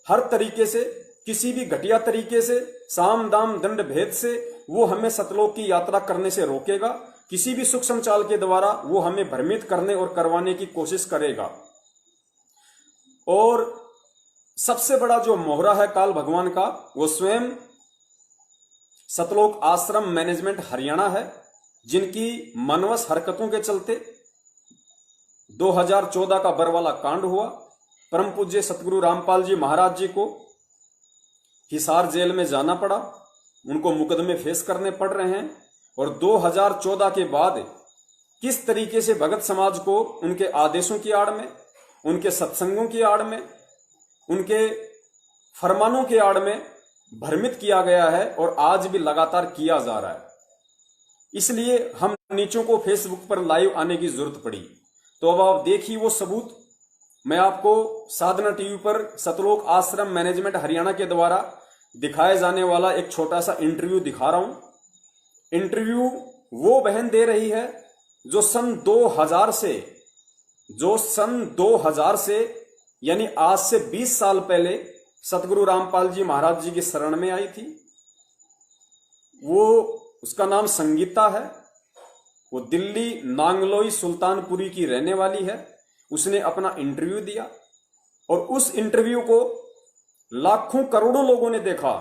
हर तरीके से, किसी भी घटिया तरीके से, साम दाम दंड भेद से वो हमें सतलोक की यात्रा करने से रोकेगा। किसी भी सूक्ष्म चाल के द्वारा वो हमें भ्रमित करने और करवाने की कोशिश करेगा। और सबसे बड़ा जो मोहरा है काल भगवान का, वो स्वयं सतलोक आश्रम मैनेजमेंट हरियाणा है, जिनकी मनवस हरकतों के चलते 2014 का बरवाला कांड हुआ। परम पूज्य सतगुरु रामपाल जी महाराज जी को हिसार जेल में जाना पड़ा, उनको मुकदमे फेस करने पड़ रहे हैं। और 2014 के बाद किस तरीके से भगत समाज को उनके आदेशों की आड़ में, उनके सत्संगों की आड़ में, उनके फरमानों के आड़ में भ्रमित किया गया है और आज भी लगातार किया जा रहा है। इसलिए हम नीचों को फेसबुक पर लाइव आने की जरूरत पड़ी। तो अब आप देखिए वो सबूत। मैं आपको साधना टीवी पर सतलोक आश्रम मैनेजमेंट हरियाणा के द्वारा दिखाए जाने वाला एक छोटा सा इंटरव्यू दिखा रहा हूं। इंटरव्यू वो बहन दे रही है जो सन 2000 से यानी आज से 20 साल पहले सतगुरु रामपाल जी महाराज जी की शरण में आई थी। उसका नाम संगीता है। वो दिल्ली नांगलोई सुल्तानपुरी की रहने वाली है। उसने अपना इंटरव्यू दिया और उस इंटरव्यू को लाखों करोड़ों लोगों ने देखा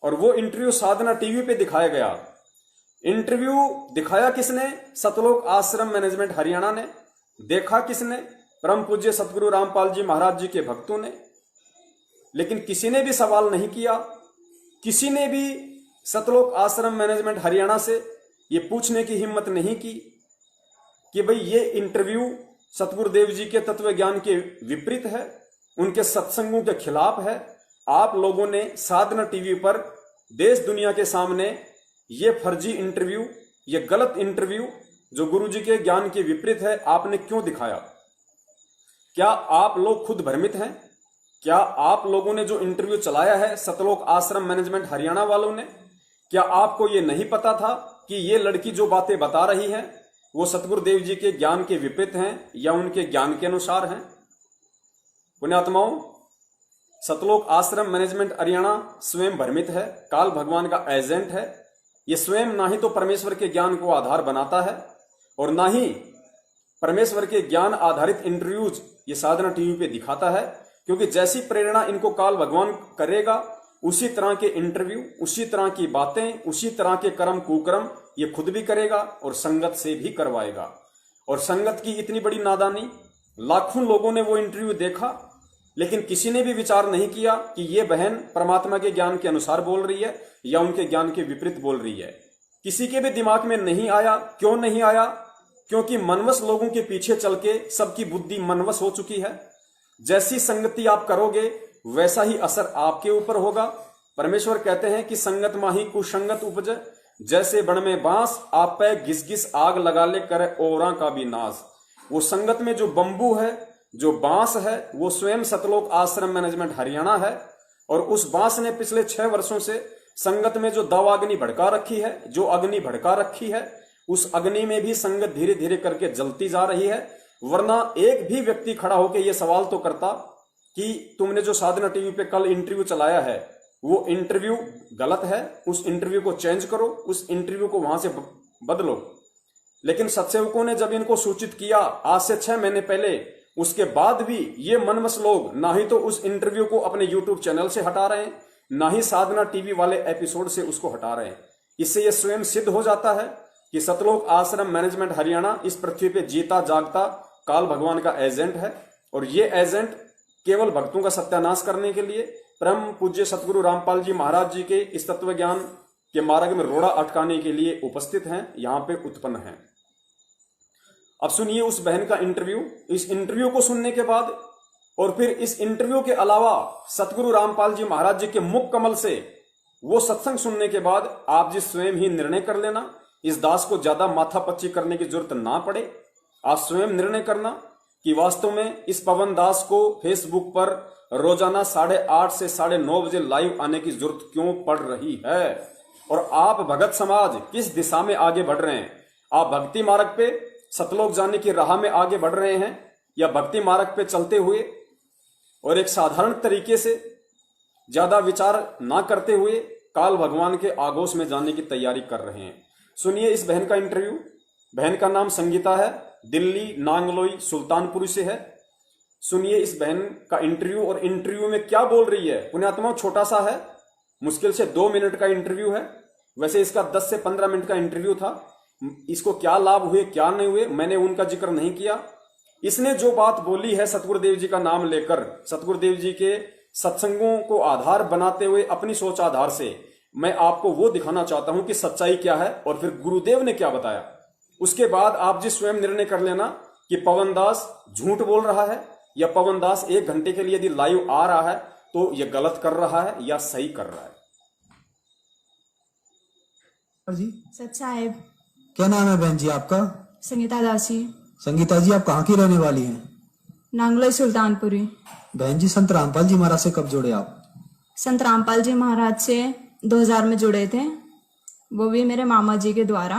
और वो इंटरव्यू साधना टीवी पे दिखाया गया। इंटरव्यू दिखाया किसने? सतलोक आश्रम मैनेजमेंट हरियाणा ने। देखा किसने? परम पूज्य सतगुरु रामपाल जी महाराज जी के भक्तों ने। लेकिन किसी ने भी सवाल नहीं किया, किसी ने भी सतलोक आश्रम मैनेजमेंट हरियाणा से ये पूछने की हिम्मत नहीं की कि भाई ये इंटरव्यू सतगुरुदेव जी के तत्व ज्ञान के विपरीत है, उनके सत्संगों के खिलाफ है। आप लोगों ने साधना टीवी पर देश दुनिया के सामने ये फर्जी इंटरव्यू, ये गलत इंटरव्यू जो गुरु जी के ज्ञान के विपरीत है, आपने क्यों दिखाया? क्या आप लोग खुद भ्रमित हैं? क्या आप लोगों ने जो इंटरव्यू चलाया है सतलोक आश्रम मैनेजमेंट हरियाणा वालों ने, क्या आपको ये नहीं पता था कि ये लड़की जो बातें बता रही है वो सतगुरुदेव जी के ज्ञान के विपरीत हैं या उनके ज्ञान के अनुसार हैं? पुण्यात्माओं, सतलोक आश्रम मैनेजमेंट हरियाणा स्वयं भ्रमित है, काल भगवान का एजेंट है। ये स्वयं ना ही तो परमेश्वर के ज्ञान को आधार बनाता है और ना ही परमेश्वर के ज्ञान आधारित इंटरव्यूज ये साधना टीवी पे दिखाता है। क्योंकि जैसी प्रेरणा इनको काल भगवान करेगा, उसी तरह के इंटरव्यू, उसी तरह की बातें, उसी तरह के कर्म कुकर्म ये खुद भी करेगा और संगत से भी करवाएगा। और संगत की इतनी बड़ी नादानी, लाखों लोगों ने वो इंटरव्यू देखा लेकिन किसी ने भी विचार नहीं किया कि ये बहन परमात्मा के ज्ञान के अनुसार बोल रही है या उनके ज्ञान के विपरीत बोल रही है। किसी के भी दिमाग में नहीं आया। क्यों नहीं आया? क्योंकि मनवश लोगों के पीछे चल के सबकी बुद्धि मनवश हो चुकी है। जैसी संगति आप करोगे वैसा ही असर आपके ऊपर होगा। परमेश्वर कहते हैं कि संगत माही कुसंगत उपजे, जैसे बण में बांस आप पे घिस घिस आग लगा ले करे औरा का भी नाश। वो संगत में जो बंबू है, जो बांस है, वो स्वयं सतलोक आश्रम मैनेजमेंट हरियाणा है। और उस बांस ने पिछले 6 वर्षों से संगत में जो दावाग्नि भड़का रखी है, जो अग्नि भड़का रखी है, उस अग्नि में भी संगत धीरे धीरे करके जलती जा रही है। वरना एक भी व्यक्ति खड़ा होकर यह सवाल तो करता कि तुमने जो साधना टीवी पे कल इंटरव्यू चलाया है वो इंटरव्यू गलत है, उस इंटरव्यू को चेंज करो, उस इंटरव्यू को वहां से बदलो। लेकिन सत्सेवकों ने जब इनको सूचित किया आज से 6 महीने पहले, उसके बाद भी ये मनवश लोग ना ही तो उस इंटरव्यू को अपने यूट्यूब चैनल से हटा रहे हैं, ना ही साधना टीवी वाले एपिसोड से उसको हटा रहे हैं। इससे यह स्वयं सिद्ध हो जाता है कि सतलोक आश्रम मैनेजमेंट हरियाणा इस पृथ्वी पे जीता जागता काल भगवान का एजेंट है। और ये एजेंट केवल भक्तों का सत्यानाश करने के लिए, परम पूज्य सतगुरु रामपाल जी महाराज जी के इस तत्व ज्ञान के मार्ग में रोड़ा अटकाने के लिए उपस्थित हैं, यहां पे उत्पन्न हैं। अब सुनिए उस बहन का इंटरव्यू। इस इंटरव्यू को सुनने के बाद और फिर इस इंटरव्यू के अलावा सतगुरु रामपाल जी महाराज जी के मुख कमल से वो सत्संग सुनने के बाद आप जी स्वयं ही निर्णय कर लेना। इस दास को ज्यादा माथापच्ची करने की जरूरत ना पड़े। आप स्वयं निर्णय करना कि वास्तव में इस पवन दास को फेसबुक पर रोजाना 8:30 से 9:30 बजे लाइव आने की जरूरत क्यों पड़ रही है, और आप भगत समाज किस दिशा में आगे बढ़ रहे हैं। आप भक्ति मार्ग पे सतलोक जाने की राह में आगे बढ़ रहे हैं, या भक्ति मार्ग पे चलते हुए और एक साधारण तरीके से ज्यादा विचार ना करते हुए काल भगवान के आगोश में जाने की तैयारी कर रहे हैं। सुनिए इस बहन का इंटरव्यू। बहन का नाम संगीता है, दिल्ली नांगलोई सुल्तानपुरी से है। सुनिए इस बहन का इंटरव्यू, और इंटरव्यू में क्या बोल रही है। पुण्यात्मा छोटा सा है, मुश्किल से 2 मिनट का इंटरव्यू है। वैसे इसका 10 से 15 मिनट का इंटरव्यू था। इसको क्या लाभ हुए क्या नहीं हुए मैंने उनका जिक्र नहीं किया। इसने जो बात बोली है सतगुरुदेव जी का नाम लेकर, सतगुरुदेव जी के सत्संगों को आधार बनाते हुए अपनी सोच आधार से मैं आपको वो दिखाना चाहता हूं कि सच्चाई क्या है और फिर गुरुदेव ने क्या बताया। उसके बाद आप जी स्वयं निर्णय कर लेना कि पवन दास झूठ बोल रहा है, या पवन दास 1 घंटे के लिए यदि लाइव आ रहा है तो यह गलत कर रहा है या सही कर रहा है। जी सच साहेब। क्या नाम है बहन जी आपका? संगीता दासी। संगीता जी आप कहाँ की रहने वाली हैं? नांगलोई सुल्तानपुरी। बहन जी संत रामपाल जी महाराज से कब जुड़े आप? संत रामपाल जी महाराज से 2000 में जुड़े थे, वो भी मेरे मामा जी के द्वारा।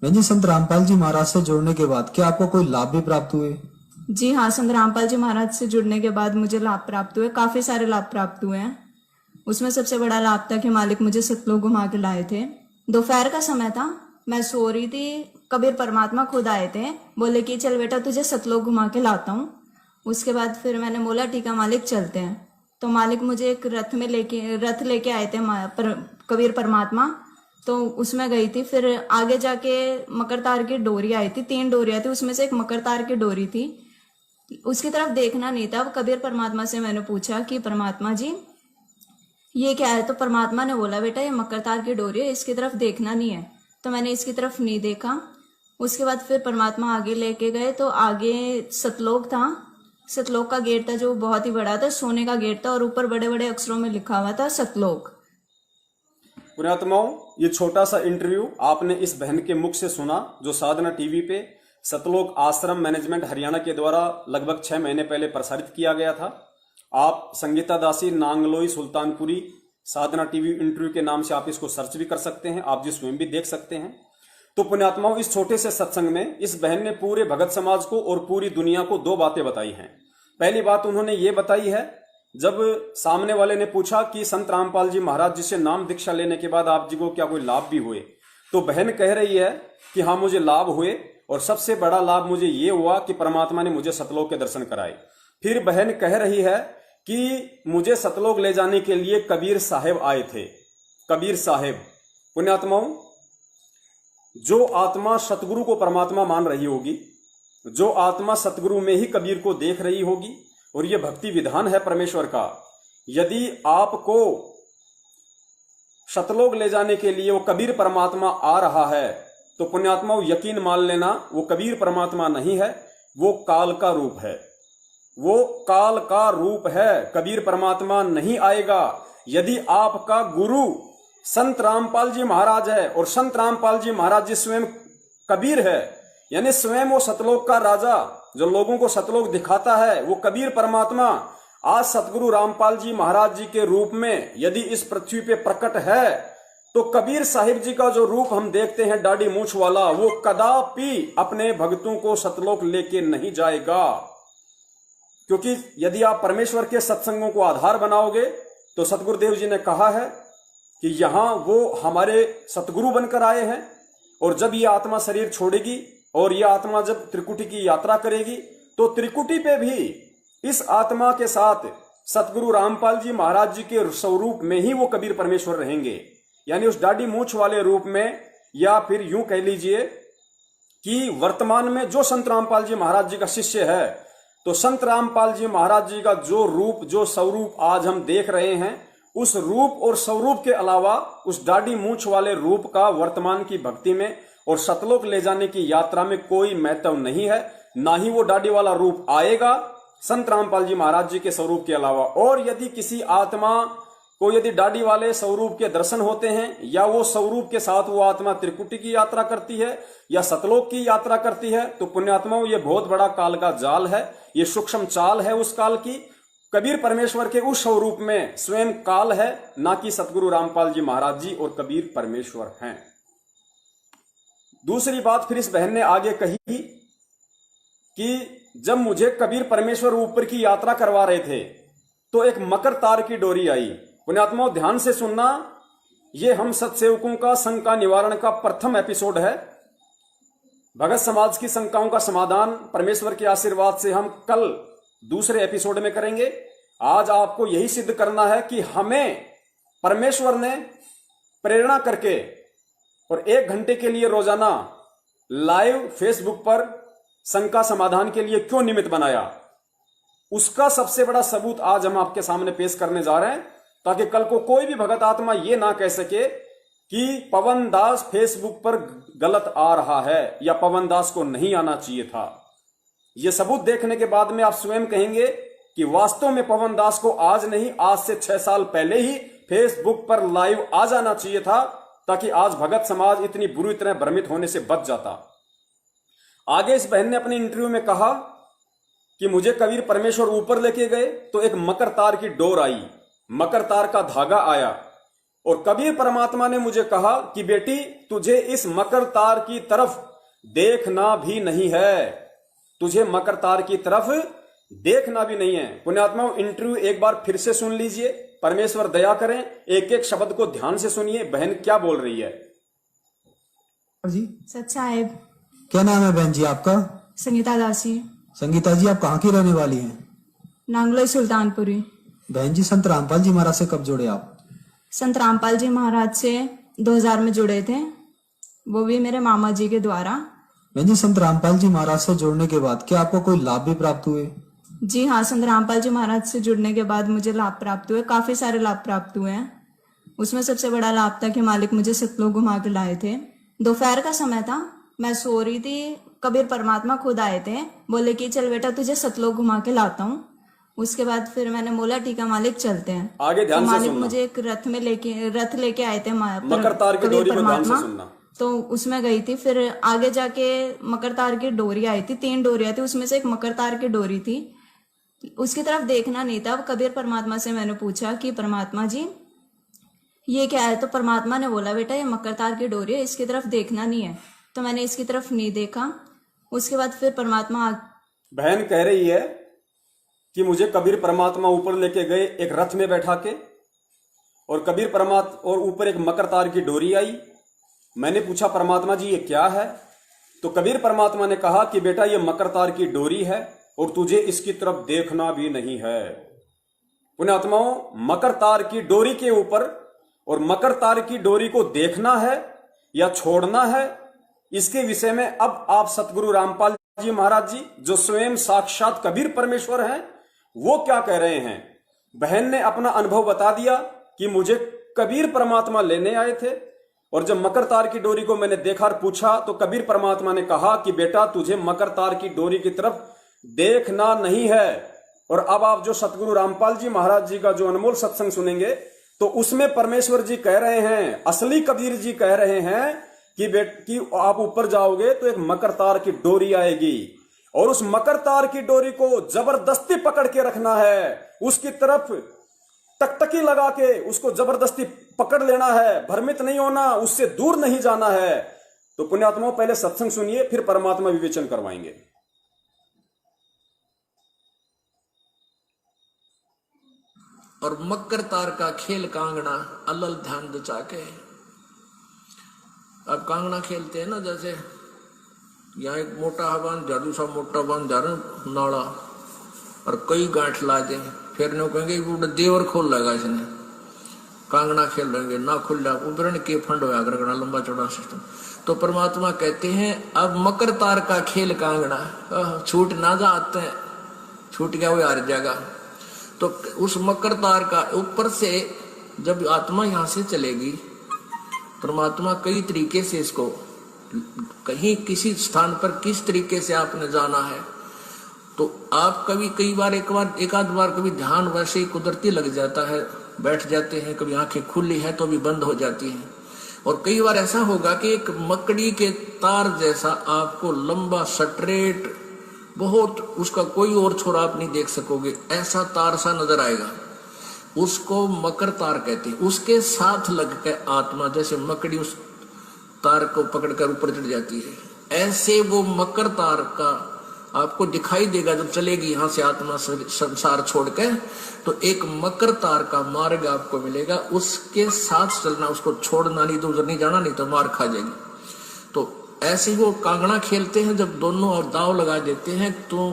बहन जी संत रामपाल जी महाराज से जुड़ने के बाद क्या आपको कोई लाभ भी प्राप्त हुए? जी हाँ, संत रामपाल जी महाराज से जुड़ने के बाद मुझे लाभ प्राप्त हुए, काफी सारे लाभ प्राप्त हुए हैं। उसमें सबसे बड़ा लाभ था कि मालिक मुझे सतलोक घुमा के लाए थे। दोपहर का समय था, मैं सो रही थी, कबीर परमात्मा खुद आए थे, बोले कि चल बेटा तुझे सतलोक घुमा के लाता हूँ। उसके बाद फिर मैंने बोला ठीक है मालिक चलते हैं। तो मालिक मुझे एक रथ लेके आए थे कबीर परमात्मा, तो उसमें गई थी। फिर आगे जाके मकर तार की डोरी आई थी, 3 डोरियां थी, उसमें से एक मकर तार की डोरी थी। उसकी तरफ देखना नहीं था। कबीर परमात्मा से मैंने पूछा कि परमात्मा जी ये क्या है, तो परमात्मा ने बोला बेटा ये मकर तार की डोरी है, इसकी तरफ देखना नहीं है। तो मैंने इसकी तरफ नहीं देखा। उसके बाद फिर परमात्मा आगे लेके गए, तो आगे सतलोक था। सतलोक का गेट था जो बहुत ही बड़ा था, सोने का गेट था, और ऊपर बड़े बड़े अक्षरों में लिखा हुआ था सतलोक। पुण्यात्माओं, ये छोटा सा इंटरव्यू आपने इस बहन के मुख से सुना जो साधना टीवी पे सतलोक आश्रम मैनेजमेंट हरियाणा के द्वारा लगभग 6 महीने पहले प्रसारित किया गया था। आप संगीता दासी नांगलोई सुल्तानपुरी साधना टीवी इंटरव्यू के नाम से आप इसको सर्च भी कर सकते हैं, आप जी स्वयं भी देख सकते हैं। तो पुण्यात्माओं, इस छोटे से सत्संग में इस बहन ने पूरे भगत समाज को और पूरी दुनिया को 2 बातें बताई हैं। पहली बात उन्होंने ये बताई है, जब सामने वाले ने पूछा कि संत रामपाल जी महाराज जी से नाम दीक्षा लेने के बाद आप जी को क्या कोई लाभ भी हुए, तो बहन कह रही है कि हाँ मुझे लाभ हुए, और सबसे बड़ा लाभ मुझे ये हुआ कि परमात्मा ने मुझे सतलोक के दर्शन कराए। फिर बहन कह रही है कि मुझे सतलोक ले जाने के लिए कबीर साहेब आए थे। कबीर साहेब, पुण्यात्माओं, जो आत्मा सतगुरु को परमात्मा मान रही होगी, जो आत्मा सतगुरु में ही कबीर को देख रही होगी, और यह भक्ति विधान है परमेश्वर का, यदि आपको सतलोक ले जाने के लिए वो कबीर परमात्मा आ रहा है, तो पुण्यात्माओं यकीन मान लेना वो कबीर परमात्मा नहीं है, वो काल का रूप है। वो काल का रूप है, कबीर परमात्मा नहीं आएगा। यदि आपका गुरु संत रामपाल जी महाराज है, और संत रामपाल जी महाराज जी स्वयं कबीर है, यानी स्वयं वो सतलोक का राजा जो लोगों को सतलोक दिखाता है, वो कबीर परमात्मा आज सतगुरु रामपाल जी महाराज जी के रूप में यदि इस पृथ्वी पे प्रकट है, तो कबीर साहिब जी का जो रूप हम देखते हैं दाढ़ी मूछ वाला, वो कदापि अपने भक्तों को सतलोक लेके नहीं जाएगा। क्योंकि यदि आप परमेश्वर के सत्संगों को आधार बनाओगे, तो सतगुरुदेव जी ने कहा है कि यहां वो हमारे सतगुरु बनकर आए हैं, और जब ये आत्मा शरीर छोड़ेगी और ये आत्मा जब त्रिकुटी की यात्रा करेगी, तो त्रिकुटी पे भी इस आत्मा के साथ सतगुरु रामपाल जी महाराज जी के स्वरूप में ही वो कबीर परमेश्वर रहेंगे, यानी उस दाढ़ी मूछ वाले रूप में। या फिर यूं कह लीजिए कि वर्तमान में जो संत रामपाल जी महाराज जी का शिष्य है, तो संत रामपाल जी महाराज जी का जो रूप, जो स्वरूप आज हम देख रहे हैं, उस रूप और स्वरूप के अलावा उस दाढ़ी मूछ वाले रूप का वर्तमान की भक्ति में और सतलोक ले जाने की यात्रा में कोई महत्व नहीं है। ना ही वो दाढ़ी वाला रूप आएगा संत रामपाल जी महाराज जी के स्वरूप के अलावा। और यदि किसी आत्मा को यदि दाढ़ी वाले स्वरूप के दर्शन होते हैं, या वो स्वरूप के साथ वो आत्मा त्रिकुटी की यात्रा करती है या सतलोक की यात्रा करती है, तो पुण्यात्माओं ये बहुत बड़ा काल का जाल है, ये सूक्ष्म चाल है उस काल की। कबीर परमेश्वर के उस स्वरूप में स्वयं काल है, ना कि सतगुरु रामपाल जी महाराज जी और कबीर परमेश्वर हैं। दूसरी बात फिर इस बहन ने आगे कही कि जब मुझे कबीर परमेश्वर ऊपर की यात्रा करवा रहे थे तो एक मकर तार की डोरी आई। पुण्यात्माओं ध्यान से सुनना, ये हम सत्सेवकों का शंका निवारण का प्रथम एपिसोड है। भगत समाज की शंकाओं का समाधान परमेश्वर के आशीर्वाद से हम कल दूसरे एपिसोड में करेंगे। आज आपको यही सिद्ध करना है कि हमें परमेश्वर ने प्रेरणा करके और 1 घंटे के लिए रोजाना लाइव फेसबुक पर शंका समाधान के लिए क्यों निमित्त बनाया, उसका सबसे बड़ा सबूत आज हम आपके सामने पेश करने जा रहे हैं, ताकि कल को कोई भी भगत आत्मा ये ना कह सके कि पवन दास फेसबुक पर गलत आ रहा है या पवन दास को नहीं आना चाहिए था। यह सबूत देखने के बाद में आप स्वयं कहेंगे कि वास्तव में पवन दास को आज नहीं, आज से 6 साल पहले ही फेसबुक पर लाइव आ जाना चाहिए था, ताकि आज भगत समाज इतनी बुरी तरह भ्रमित होने से बच जाता। आगे इस बहन ने अपने इंटरव्यू में कहा कि मुझे कबीर परमेश्वर ऊपर लेके गए तो एक मकर तार की डोर आई, मकर तार का धागा आया, और कबीर परमात्मा ने मुझे कहा कि बेटी तुझे इस मकर तार की तरफ देखना भी नहीं है, तुझे मकर तार की तरफ देखना भी नहीं है। पुण्यात्माओं इंटरव्यू एक बार फिर से सुन लीजिए, परमेश्वर दया करें, एक एक शब्द को ध्यान से सुनिए, बहन क्या बोल रही है। जी सच्चाई। क्या नाम है बहन जी आपका? संगीता दासी। संगीता जी आप कहाँ की रहने वाली हैं? नांगलोई सुल्तानपुरी। बहन जी संत रामपाल जी महाराज से कब जुड़े आप? संत रामपाल जी महाराज से 2000 में जुड़े थे, वो भी मेरे मामा जी के द्वारा। बहन जी संत रामपाल जी महाराज से जुड़ने के बाद क्या आपको कोई लाभ भी प्राप्त हुए? जी हाँ, संत रामपाल जी महाराज से जुड़ने के बाद मुझे लाभ प्राप्त हुए, काफी सारे लाभ प्राप्त हुए हैं। उसमें सबसे बड़ा लाभ था कि मालिक मुझे सतलोक घुमा के लाए थे। दोपहर का समय था, मैं सो रही थी, कबीर परमात्मा खुद आए थे, बोले कि चल बेटा तुझे सतलोक घुमा के लाता हूँ। उसके बाद फिर मैंने बोला ठीक है मालिक चलते हैं। आगे ध्यान तो से मालिक सुनना। मुझे एक रथ लेके आए थे मकर तार की डोरी में ध्यान से सुनना। तो उसमें गई थी, फिर आगे जाके मकर तार की डोरी आई थी, 3 डोरियां थी, उसमें से एक मकर तार की डोरी थी, उसकी तरफ देखना नहीं था। कबीर परमात्मा से मैंने पूछा कि परमात्मा जी ये क्या है, तो परमात्मा ने बोला बेटा ये मकर तार की डोरी है, इसकी तरफ देखना नहीं है। तो मैंने इसकी तरफ नहीं देखा। उसके बाद फिर परमात्मा बहन कह रही है कि मुझे कबीर परमात्मा ऊपर लेके गए एक रथ में बैठा के, और कबीर परमात्मा और ऊपर एक मकर तार की डोरी आई। मैंने पूछा परमात्मा जी ये क्या है, तो कबीर परमात्मा ने कहा कि बेटा ये मकर तार की डोरी है और तुझे इसकी तरफ देखना भी नहीं है। पुण्यात्माओं मकर तार की डोरी के ऊपर और मकर तार की डोरी को देखना है या छोड़ना है, इसके विषय में अब आप सतगुरु रामपाल जी महाराज जी जो स्वयं साक्षात कबीर परमेश्वर हैं वो क्या कह रहे हैं। बहन ने अपना अनुभव बता दिया कि मुझे कबीर परमात्मा लेने आए थे, और जब मकर तार की डोरी को मैंने देखा और पूछा तो कबीर परमात्मा ने कहा कि बेटा तुझे मकर तार की डोरी की तरफ देखना नहीं है। और अब आप जो सतगुरु रामपाल जी महाराज जी का जो अनमोल सत्संग सुनेंगे तो उसमें परमेश्वर जी कह रहे हैं, असली कबीर जी कह रहे हैं कि आप ऊपर जाओगे तो एक मकर तार की डोरी आएगी, और उस मकर तार की डोरी को जबरदस्ती पकड़ के रखना है, उसकी तरफ टकटकी लगा के उसको जबरदस्ती पकड़ लेना है, भ्रमित नहीं होना, उससे दूर नहीं जाना है। तो पुण्यात्माओं पहले सत्संग सुनिए, फिर परमात्मा विवेचन करवाएंगे। और मकर तार का खेल कांगड़ा अलल ध्यान दचा के। अब कांगड़ा खेलते हैं ना, जैसे यहाँ एक मोटा हवान जादू सा मोटा बांध जा रहा नाला और कई गांठ ला दें, फिर नो कहेंगे वो देवर खोल लेगा इसने। कांगड़ा खेल रहेंगे ना खुल जा उबरण के फंड होया करना लंबा चौड़ा सिस्टम। तो परमात्मा कहते हैं अब मकर तार का खेल कांगड़ा छूट ना जाते हैं, छूट गया वो हार जाएगा। तो उस मकर तार का ऊपर से जब आत्मा यहाँ से चलेगी, परमात्मा कई तरीके से इसको कहीं किसी स्थान पर किस तरीके से आपने जाना है, तो आप कभी कई बार एक आध बार कभी ध्यान वैसे ही कुदरती लग जाता है, बैठ जाते हैं, कभी आंखें खुली है तो भी बंद हो जाती हैं। और कई बार ऐसा होगा कि एक मकड़ी के तार जैसा आपको लंबा स्ट्रेट, बहुत, उसका कोई और छोर आप नहीं देख सकोगे, ऐसा तार सा नजर आएगा, उसको मकर तार कहते हैं। उसके साथ लग के आत्मा, जैसे मकड़ी उस तार को पकड़कर ऊपर चढ़ जाती है, ऐसे वो मकर तार का आपको दिखाई देगा जब चलेगी यहां से आत्मा संसार छोड़ के, तो एक मकर तार का मार्ग आपको मिलेगा, उसके साथ चलना, उसको छोड़ना नहीं तो उधर नहीं जाना, नहीं तो मार खा जाएगी। तो ऐसे ही वो कांगड़ा खेलते हैं, जब दोनों और दाव लगा देते हैं, तो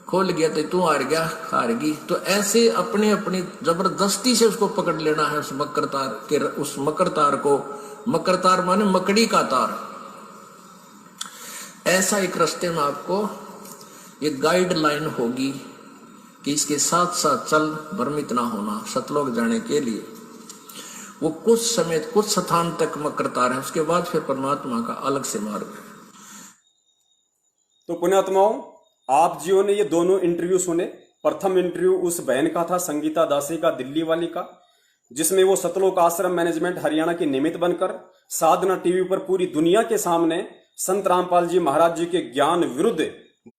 खोल गया तो तू हार गया, हारगी, तो ऐसे अपने अपनी जबरदस्ती से उसको पकड़ लेना है उस मकर तार के, उस मकर तार को। मकर तार माने मकड़ी का तार। ऐसा एक रास्ते में आपको एक गाइडलाइन होगी कि इसके साथ साथ चल, भ्रमित ना होना, सतलोक जाने के लिए। वो कुछ समय, कुछ स्थान तक मकर तार है, उसके बाद फिर परमात्मा का अलग से मार्ग है। तो पुण्यात्माओं, आप जियो ने ये दोनों इंटरव्यू सुने। प्रथम इंटरव्यू उस बहन का था, संगीता दासी का, दिल्ली वाली का, जिसमें वो सतलोक आश्रम मैनेजमेंट हरियाणा की निमित्त बनकर साधना टीवी पर पूरी दुनिया के सामने संत रामपाल जी महाराज जी के ज्ञान विरुद्ध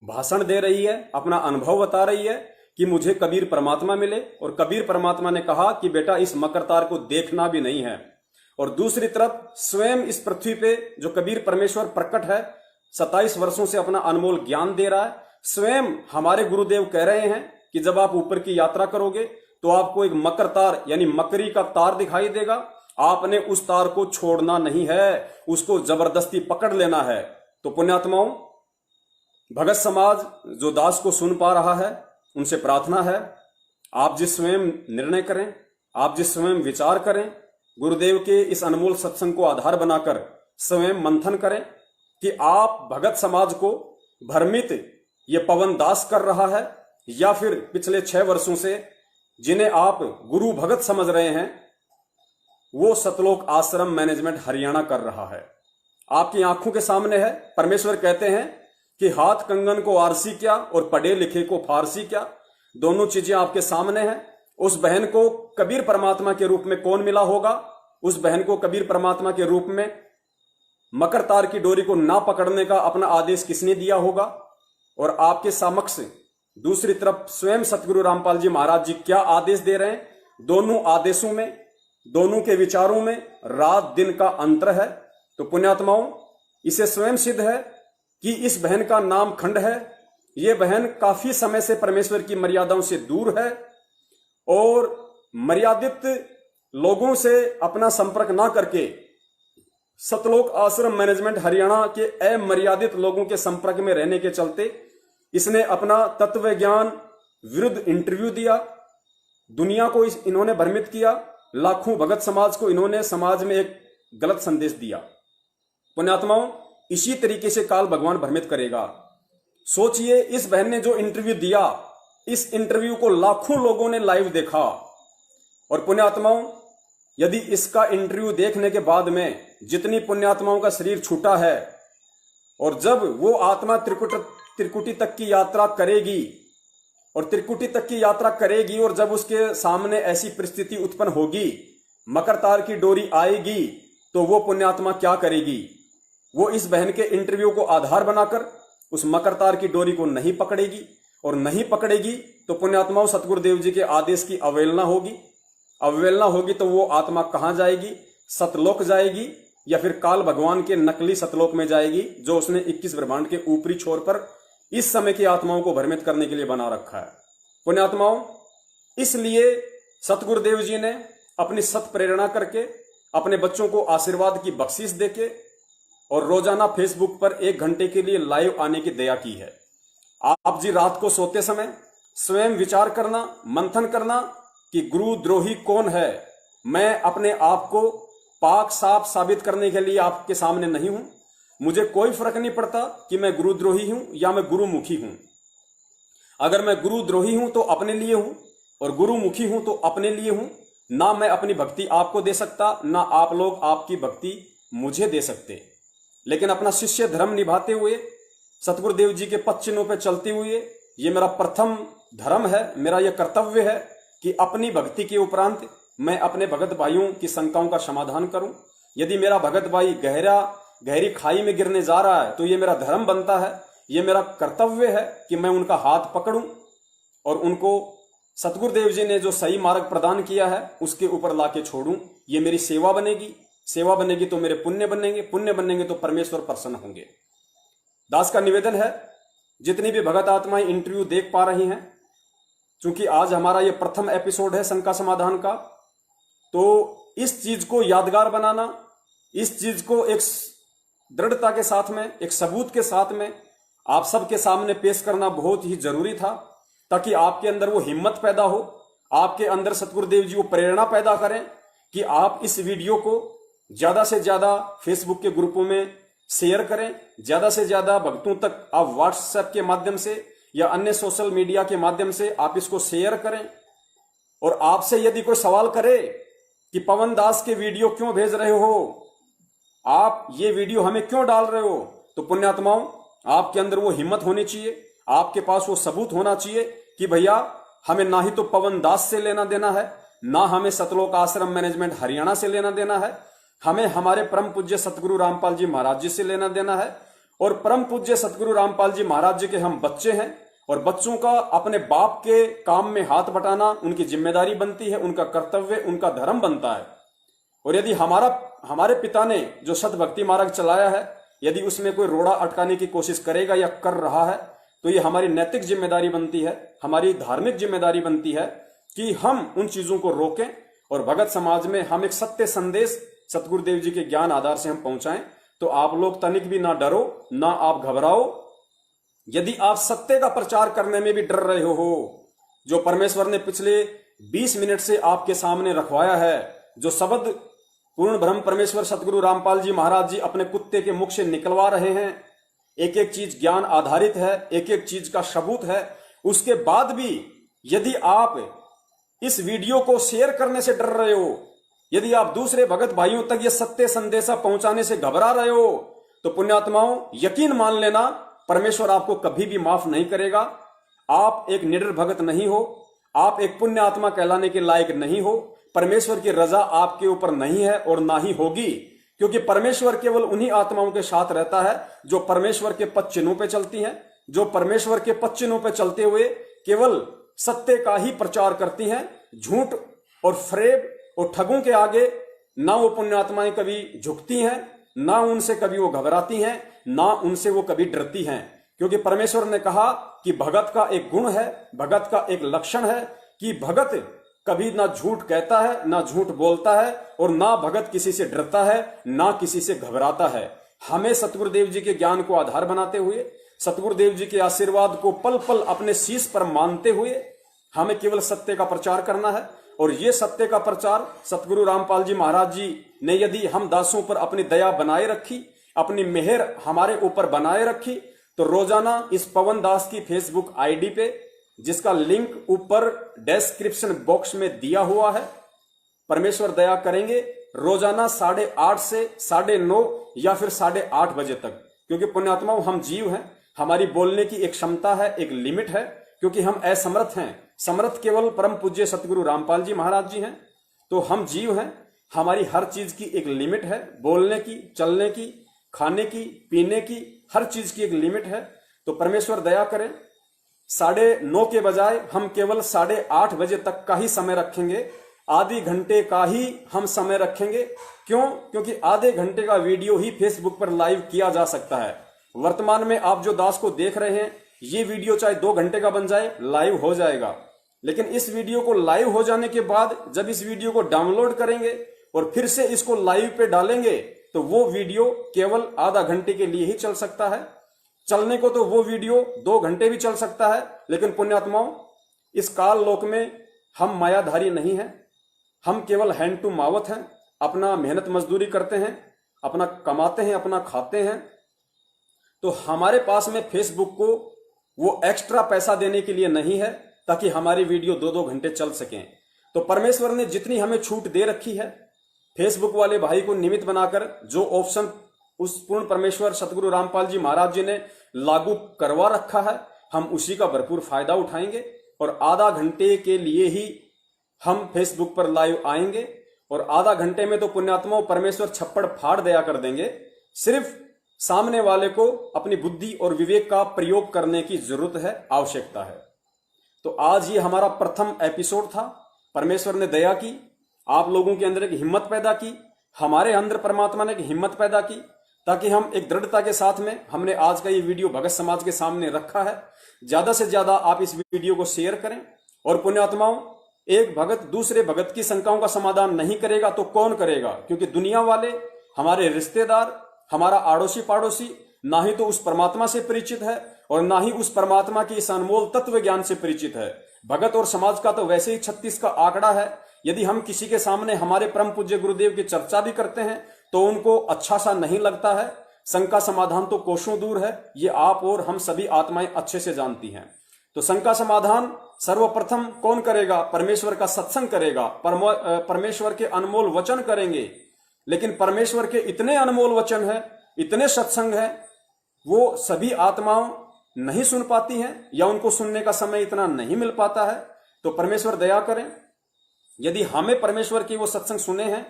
भाषण दे रही है, अपना अनुभव बता रही है कि मुझे कबीर परमात्मा मिले, और कबीर परमात्मा ने कहा कि बेटा इस मकर तार को देखना भी नहीं है। और दूसरी तरफ स्वयं इस पृथ्वी पे जो कबीर परमेश्वर प्रकट है, 27 वर्षों से अपना अनमोल ज्ञान दे रहा है। स्वयं हमारे गुरुदेव कह रहे हैं कि जब आप ऊपर की यात्रा करोगे तो आपको एक मकर तार यानी मकरी का तार दिखाई देगा। आपने उस तार को छोड़ना नहीं है, उसको जबरदस्ती पकड़ लेना है। तो पुण्यात्माओं, भगत समाज जो दास को सुन पा रहा है, उनसे प्रार्थना है, आप जिस स्वयं निर्णय करें, आप जिस स्वयं विचार करें, गुरुदेव के इस अनमोल सत्संग को आधार बनाकर स्वयं मंथन करें कि आप भगत समाज को भ्रमित ये पवन दास कर रहा है, या फिर पिछले 6 वर्षों से जिन्हें आप गुरु भगत समझ रहे हैं, वो सतलोक आश्रम मैनेजमेंट हरियाणा कर रहा है। आपकी आंखों के सामने है। परमेश्वर कहते हैं कि हाथ कंगन को आरसी क्या और पढ़े लिखे को फारसी क्या, दोनों चीजें आपके सामने हैं। उस बहन को कबीर परमात्मा के रूप में कौन मिला होगा? उस बहन को कबीर परमात्मा के रूप में मकर तार की डोरी को ना पकड़ने का अपना आदेश किसने दिया होगा? और आपके समक्ष दूसरी तरफ स्वयं सतगुरु रामपाल जी महाराज जी क्या आदेश दे रहे हैं? दोनों आदेशों में, दोनों के विचारों में रात दिन का अंतर है। तो पुण्यात्माओं, इसे स्वयं सिद्ध है कि इस बहन का नाम खंड है। ये बहन काफी समय से परमेश्वर की मर्यादाओं से दूर है और मर्यादित लोगों से अपना संपर्क ना करके सतलोक आश्रम मैनेजमेंट हरियाणा के अमर्यादित लोगों के संपर्क में रहने के चलते इसने अपना तत्व ज्ञान विरुद्ध इंटरव्यू दिया। दुनिया को इन्होंने भ्रमित किया। लाखों भगत समाज को इन्होंने समाज में एक गलत संदेश दिया। पुण्यात्माओं, इसी तरीके से काल भगवान भ्रमित करेगा। सोचिए, इस बहन ने जो इंटरव्यू दिया, इस इंटरव्यू को लाखों लोगों ने लाइव देखा। और पुण्यात्माओं, यदि इसका इंटरव्यू देखने के बाद में जितनी पुण्यात्माओं का शरीर छूटा है, और जब वो आत्मा त्रिकुटी तक की यात्रा करेगी और त्रिकुटी तक की यात्रा करेगी, और जब उसके सामने ऐसी परिस्थिति उत्पन्न होगी, मकर तार की डोरी आएगी, तो वो पुण्यात्मा क्या करेगी? वो इस बहन के इंटरव्यू को आधार बनाकर उस मकर तार की डोरी को नहीं पकड़ेगी, और नहीं पकड़ेगी तो पुण्यात्माओं सतगुरुदेव जी के आदेश की अवहेलना होगी। अवहेलना होगी तो वो आत्मा कहां जाएगी? सतलोक जाएगी, या फिर काल भगवान के नकली सतलोक में जाएगी, जो उसने 21 ब्रह्मांड के ऊपरी छोर पर इस समय की आत्माओं को भ्रमित करने के लिए बना रखा है। पुण्यात्माओं, इसलिए सतगुरुदेव जी ने अपनी सत प्रेरणा करके अपने बच्चों को आशीर्वाद की बख्शिश देके और रोजाना फेसबुक पर 1 घंटे के लिए लाइव आने की दया की है। आप जी रात को सोते समय स्वयं विचार करना, मंथन करना कि गुरुद्रोही कौन है। मैं अपने आप को पाक साफ साबित करने के लिए आपके सामने नहीं हूं। मुझे कोई फर्क नहीं पड़ता कि मैं गुरुद्रोही हूं या मैं गुरुमुखी हूं। अगर मैं गुरुद्रोही हूं तो अपने लिए हूं, और गुरुमुखी हूं तो अपने लिए हूं। ना मैं अपनी भक्ति आपको दे सकता, ना आप लोग आपकी भक्ति मुझे दे सकते। लेकिन अपना शिष्य धर्म निभाते हुए, सतगुरुदेव जी के पद चिन्हों पर चलते हुए, ये मेरा प्रथम धर्म है, मेरा यह कर्तव्य है कि अपनी भक्ति के उपरांत मैं अपने भगत भाइयों की शंकाओं का समाधान करूं। यदि मेरा भगत भाई गहरी खाई में गिरने जा रहा है तो ये मेरा धर्म बनता है, ये मेरा कर्तव्य है कि मैं उनका हाथ पकड़ूं और उनको सतगुरुदेव जी ने जो सही मार्ग प्रदान किया है उसके ऊपर लाके छोड़ूं। ये मेरी सेवा बनेगी, सेवा बनेगी तो मेरे पुण्य बनेंगे, पुण्य बनेंगे तो परमेश्वर प्रसन्न होंगे। दास का निवेदन है, जितनी भी भगत आत्माएं इंटरव्यू देख पा रही हैं, चूंकि आज हमारा ये प्रथम एपिसोड है शंका समाधान का, तो इस चीज को यादगार बनाना, इस चीज को एक दृढ़ता के साथ में, एक सबूत के साथ में आप सबके सामने पेश करना बहुत ही जरूरी था, ताकि आपके अंदर वो हिम्मत पैदा हो, आपके अंदर सतगुरुदेव जी वो प्रेरणा पैदा करें कि आप इस वीडियो को ज्यादा से ज्यादा फेसबुक के ग्रुपों में शेयर करें, ज्यादा से ज्यादा भक्तों तक आप व्हाट्सएप के माध्यम से या अन्य सोशल मीडिया के माध्यम से आप इसको शेयर करें। और आपसे यदि कोई सवाल करे कि पवन दास के वीडियो क्यों भेज रहे हो, आप ये वीडियो हमें क्यों डाल रहे हो, तो पुण्यात्माओं आपके अंदर वो हिम्मत होनी चाहिए, आपके पास वो सबूत होना चाहिए कि भैया हमें ना ही तो पवन दास से लेना देना है, ना हमें सतलोक आश्रम मैनेजमेंट हरियाणा से लेना देना है, हमें हमारे परम पूज्य सतगुरु रामपाल जी महाराज जी से लेना देना है। और परम पूज्य सतगुरु रामपाल जी महाराज जी के हम बच्चे हैं और बच्चों का अपने बाप के काम में हाथ बटाना उनकी जिम्मेदारी बनती है, उनका कर्तव्य, उनका धर्म बनता है। और यदि हमारे पिता ने जो सत भक्ति मार्ग चलाया है, यदि उसमें कोई रोड़ा अटकाने की कोशिश करेगा या कर रहा है, तो ये हमारी नैतिक जिम्मेदारी बनती है, हमारी धार्मिक जिम्मेदारी बनती है कि हम उन चीजों को रोकें और भगत समाज में हम एक सत्य संदेश सतगुरुदेव जी के ज्ञान आधार से हम पहुंचाएं। तो आप लोग तनिक भी ना डरो, ना आप घबराओ। यदि आप सत्य का प्रचार करने में भी डर रहे हो, जो परमेश्वर ने पिछले 20 मिनट से आपके सामने रखवाया है, जो शब्द पूर्ण ब्रह्म परमेश्वर सतगुरु रामपाल जी महाराज जी अपने कुत्ते के मुख से निकलवा रहे हैं, एक एक चीज ज्ञान आधारित है, एक एक चीज का सबूत है, उसके बाद भी यदि आप इस वीडियो को शेयर करने से डर रहे हो, यदि आप दूसरे भगत भाइयों तक ये सत्य संदेशा पहुंचाने से घबरा रहे हो, तो पुण्यात्माओं यकीन मान लेना परमेश्वर आपको कभी भी माफ नहीं करेगा। आप एक निडर भगत नहीं हो, आप एक पुण्य आत्मा कहलाने के लायक नहीं हो, परमेश्वर की रजा आपके ऊपर नहीं है और ना ही होगी, क्योंकि परमेश्वर केवल उन्हीं आत्माओं के साथ रहता है जो परमेश्वर के पद चिन्हों पे चलती हैं, जो परमेश्वर के पद चिन्हों पे चलते हुए केवल सत्य का ही प्रचार करती हैं। झूठ और फ्रेब और ठगों के आगे ना वो पुण्यात्माएं कभी झुकती हैं, ना उनसे कभी वो घबराती हैं, ना उनसे वो कभी डरती हैं, क्योंकि परमेश्वर ने कहा कि भगत का एक गुण है, भगत का एक लक्षण है कि भगत कभी ना झूठ कहता है, ना झूठ बोलता है और ना भगत किसी से डरता है, ना किसी से घबराता है। हमें सतगुरुदेव जी के ज्ञान को आधार बनाते हुए, सतगुरुदेव जी के आशीर्वाद को पल पल अपने शीश पर मानते हुए हमें केवल सत्य का प्रचार करना है। और ये सत्य का प्रचार सतगुरु रामपाल जी महाराज जी ने यदि हम दासों पर अपनी दया बनाए रखी, अपनी मेहर हमारे ऊपर बनाए रखी, तो रोजाना इस पवन दास की फेसबुक आईडी पे, जिसका लिंक ऊपर डिस्क्रिप्शन बॉक्स में दिया हुआ है, परमेश्वर दया करेंगे रोजाना 8:30 से 9:30 या फिर 8:30 बजे तक, क्योंकि पुण्यात्माओं हम जीव हैं, हमारी बोलने की एक क्षमता है, एक लिमिट है, क्योंकि हम असमर्थ हैं। समर्थ केवल परम पूज्य सतगुरु रामपाल जी महाराज जी हैं। तो हम जीव हैं, हमारी हर चीज की एक लिमिट है, बोलने की, चलने की, खाने की, पीने की, हर चीज की एक लिमिट है। तो परमेश्वर दया करें, 9:30 के बजाय हम केवल 8:30 बजे तक का ही समय रखेंगे, आधे घंटे का ही हम समय रखेंगे। क्यों? क्योंकि आधे घंटे का वीडियो ही फेसबुक पर लाइव किया जा सकता है। वर्तमान में आप जो दास को देख रहे हैं, ये वीडियो चाहे 2 घंटे का बन जाए, लाइव हो जाएगा। लेकिन इस वीडियो को लाइव हो जाने के बाद जब इस वीडियो को डाउनलोड करेंगे और फिर से इसको लाइव पे डालेंगे, तो वो वीडियो केवल आधा घंटे के लिए ही चल सकता है। चलने को तो वो वीडियो 2 घंटे भी चल सकता है, लेकिन पुण्यात्माओं इस काल लोक में हम मायाधारी नहीं हैं, हम केवल हैंड टू मावत हैं, अपना मेहनत मजदूरी करते हैं, अपना कमाते हैं, अपना खाते हैं। तो हमारे पास में फेसबुक को वो एक्स्ट्रा पैसा देने के लिए नहीं है ताकि हमारी वीडियो 2-2 घंटे चल सकें। तो परमेश्वर ने जितनी हमें छूट दे रखी है, फेसबुक वाले भाई को निमित्त बनाकर जो ऑप्शन उस पूर्ण परमेश्वर सतगुरु रामपाल जी महाराज जी ने लागू करवा रखा है, हम उसी का भरपूर फायदा उठाएंगे और आधा घंटे के लिए ही हम फेसबुक पर लाइव आएंगे और आधा घंटे में तो पुण्यात्माओं परमेश्वर छप्पड़ फाड़ दिया कर देंगे। सिर्फ सामने वाले को अपनी बुद्धि और विवेक का प्रयोग करने की जरूरत है, आवश्यकता है। तो आज ये हमारा प्रथम एपिसोड था। परमेश्वर ने दया की, आप लोगों के अंदर एक हिम्मत पैदा की, हमारे अंदर परमात्मा ने एक हिम्मत पैदा की, ताकि हम एक दृढ़ता के साथ में हमने आज का ये वीडियो भगत समाज के सामने रखा है। ज्यादा से ज्यादा आप इस वीडियो को शेयर करें। और पुण्यात्माओं, एक भगत दूसरे भगत की शंकाओं का समाधान नहीं करेगा तो कौन करेगा? क्योंकि दुनिया वाले, हमारे रिश्तेदार, हमारा आड़ोसी पाड़ोसी ना ही तो उस परमात्मा से परिचित है और ना ही उस परमात्मा की इस अनमोल तत्व ज्ञान से परिचित है। भगत और समाज का तो वैसे ही 36 का आंकड़ा है। यदि हम किसी के सामने हमारे परम पूज्य गुरुदेव की चर्चा भी करते हैं तो उनको अच्छा सा नहीं लगता है। शंका समाधान तो कोसों दूर है, ये आप और हम सभी आत्माएं अच्छे से जानती हैं। तो शंका समाधान सर्वप्रथम कौन करेगा? परमेश्वर का सत्संग करेगा, परमेश्वर के अनमोल वचन करेंगे। लेकिन परमेश्वर के इतने अनमोल वचन है, इतने सत्संग है, वो सभी आत्माओं नहीं सुन पाती हैं या उनको सुनने का समय इतना नहीं मिल पाता है। तो परमेश्वर दया करें, यदि हमें परमेश्वर की वो सत्संग सुने हैं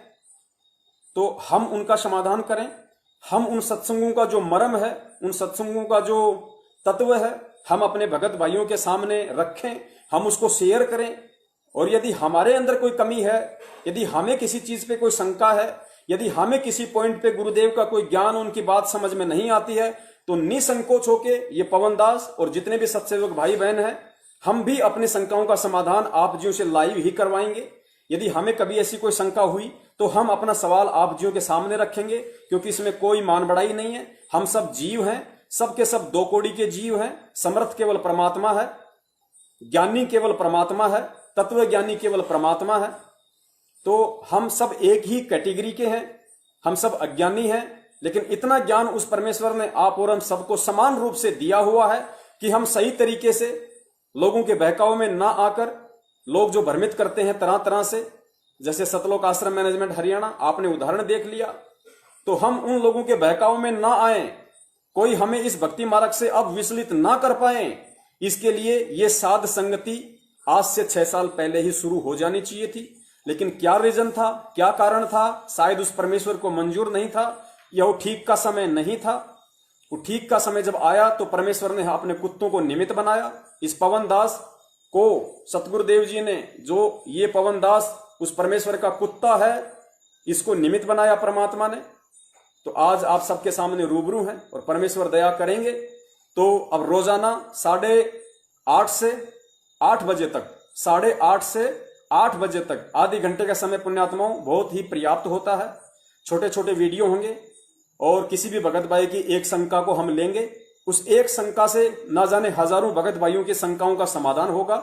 तो हम उनका समाधान करें। हम उन सत्संगों का जो मर्म है, उन सत्संगों का जो तत्व है, हम अपने भगत भाइयों के सामने रखें, हम उसको शेयर करें। और यदि हमारे अंदर कोई कमी है, यदि हमें किसी चीज पे कोई शंका है, यदि हमें किसी पॉइंट पे गुरुदेव का कोई ज्ञान, उनकी बात समझ में नहीं आती है, तो निसंकोच होके ये पवन दास और जितने भी सत्सेवक भाई बहन हैं, हम भी अपनी शंकाओं का समाधान आप जियों से लाइव ही करवाएंगे। यदि हमें कभी ऐसी कोई शंका हुई तो हम अपना सवाल आप जियों के सामने रखेंगे, क्योंकि इसमें कोई मान बढ़ाई नहीं है। हम सब जीव हैं, सब के सब दो कोड़ी के जीव हैं। समर्थ केवल परमात्मा है, ज्ञानी केवल परमात्मा है, तत्व ज्ञानी केवल परमात्मा है। तो हम सब एक ही कैटेगरी के हैं, हम सब अज्ञानी हैं। लेकिन इतना ज्ञान उस परमेश्वर ने आप और हम सबको समान रूप से दिया हुआ है कि हम सही तरीके से लोगों के बहकाव में ना आकर, लोग जो भ्रमित करते हैं तरह तरह से, जैसे सतलोक आश्रम मैनेजमेंट हरियाणा आपने उदाहरण देख लिया, तो हम उन लोगों के बहकाव में ना आए, कोई हमें इस भक्ति मार्ग से अब विचलित ना कर पाए। इसके लिए ये साध संगति आज से 6 साल पहले ही शुरू हो जानी चाहिए थी। लेकिन क्या रीजन था, क्या कारण था? शायद उस परमेश्वर को मंजूर नहीं था, या वो ठीक का समय नहीं था। वो ठीक का समय जब आया तो परमेश्वर ने अपने कुत्तों को निमित्त बनाया। इस पवन दास को सतगुरुदेव जी ने, जो ये पवन दास उस परमेश्वर का कुत्ता है, इसको निमित्त बनाया परमात्मा ने। तो आज आप सबके सामने रूबरू हैं और परमेश्वर दया करेंगे तो अब रोजाना 8:30 से 8 बजे तक, 8:30 से 8 बजे तक आधे घंटे का समय पुण्यात्माओं बहुत ही पर्याप्त होता है। छोटे छोटे वीडियो होंगे और किसी भी भगत भाई की एक शंका को हम लेंगे, उस एक शंका से ना जाने हजारों भगत भाइयों की शंकाओं का समाधान होगा।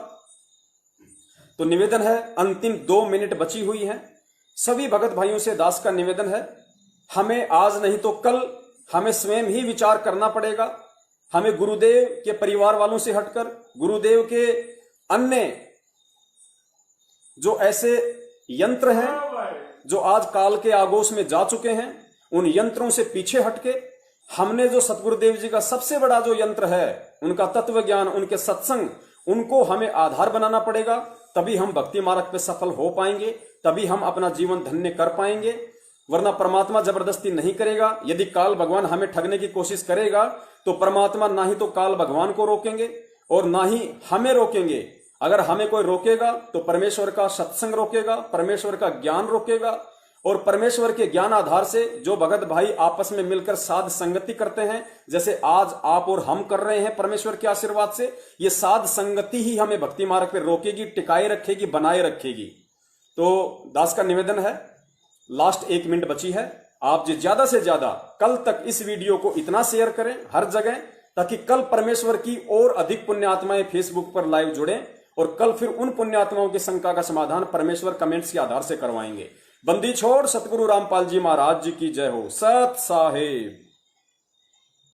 तो निवेदन है, अंतिम 2 मिनट बची हुई है, सभी भगत भाइयों से दास का निवेदन है, हमें आज नहीं तो कल हमें स्वयं ही विचार करना पड़ेगा। हमें गुरुदेव के परिवार वालों से हटकर, गुरुदेव के अन्य जो ऐसे यंत्र हैं जो आज काल के आगोश में जा चुके हैं, उन यंत्रों से पीछे हटके हमने जो सतगुरुदेव जी का सबसे बड़ा जो यंत्र है, उनका तत्व ज्ञान, उनके सत्संग, उनको हमें आधार बनाना पड़ेगा। तभी हम भक्ति मार्ग पे सफल हो पाएंगे, तभी हम अपना जीवन धन्य कर पाएंगे। वरना परमात्मा जबरदस्ती नहीं करेगा। यदि काल भगवान हमें ठगने की कोशिश करेगा तो परमात्मा ना ही तो काल भगवान को रोकेंगे और ना ही हमें रोकेंगे। अगर हमें कोई रोकेगा तो परमेश्वर का सत्संग रोकेगा, परमेश्वर का ज्ञान रोकेगा। और परमेश्वर के ज्ञान आधार से जो भगत भाई आपस में मिलकर साध संगति करते हैं, जैसे आज आप और हम कर रहे हैं परमेश्वर के आशीर्वाद से, ये साध संगति ही हमें भक्ति मार्ग पे रोकेगी, टिकाए रखेगी, बनाए रखेगी। तो दास का निवेदन है, लास्ट 1 मिनट बची है, आप ज्यादा से ज्यादा कल तक इस वीडियो को इतना शेयर करें हर जगह, ताकि कल परमेश्वर की और अधिक पुण्यात्माएं फेसबुक पर लाइव जुड़ें और कल फिर उन पुण्यात्माओं की शंका का समाधान परमेश्वर कमेंट्स के आधार से करवाएंगे। बंदी छोड़ सतगुरु रामपाल जी महाराज जी की जय हो। सत साहेब।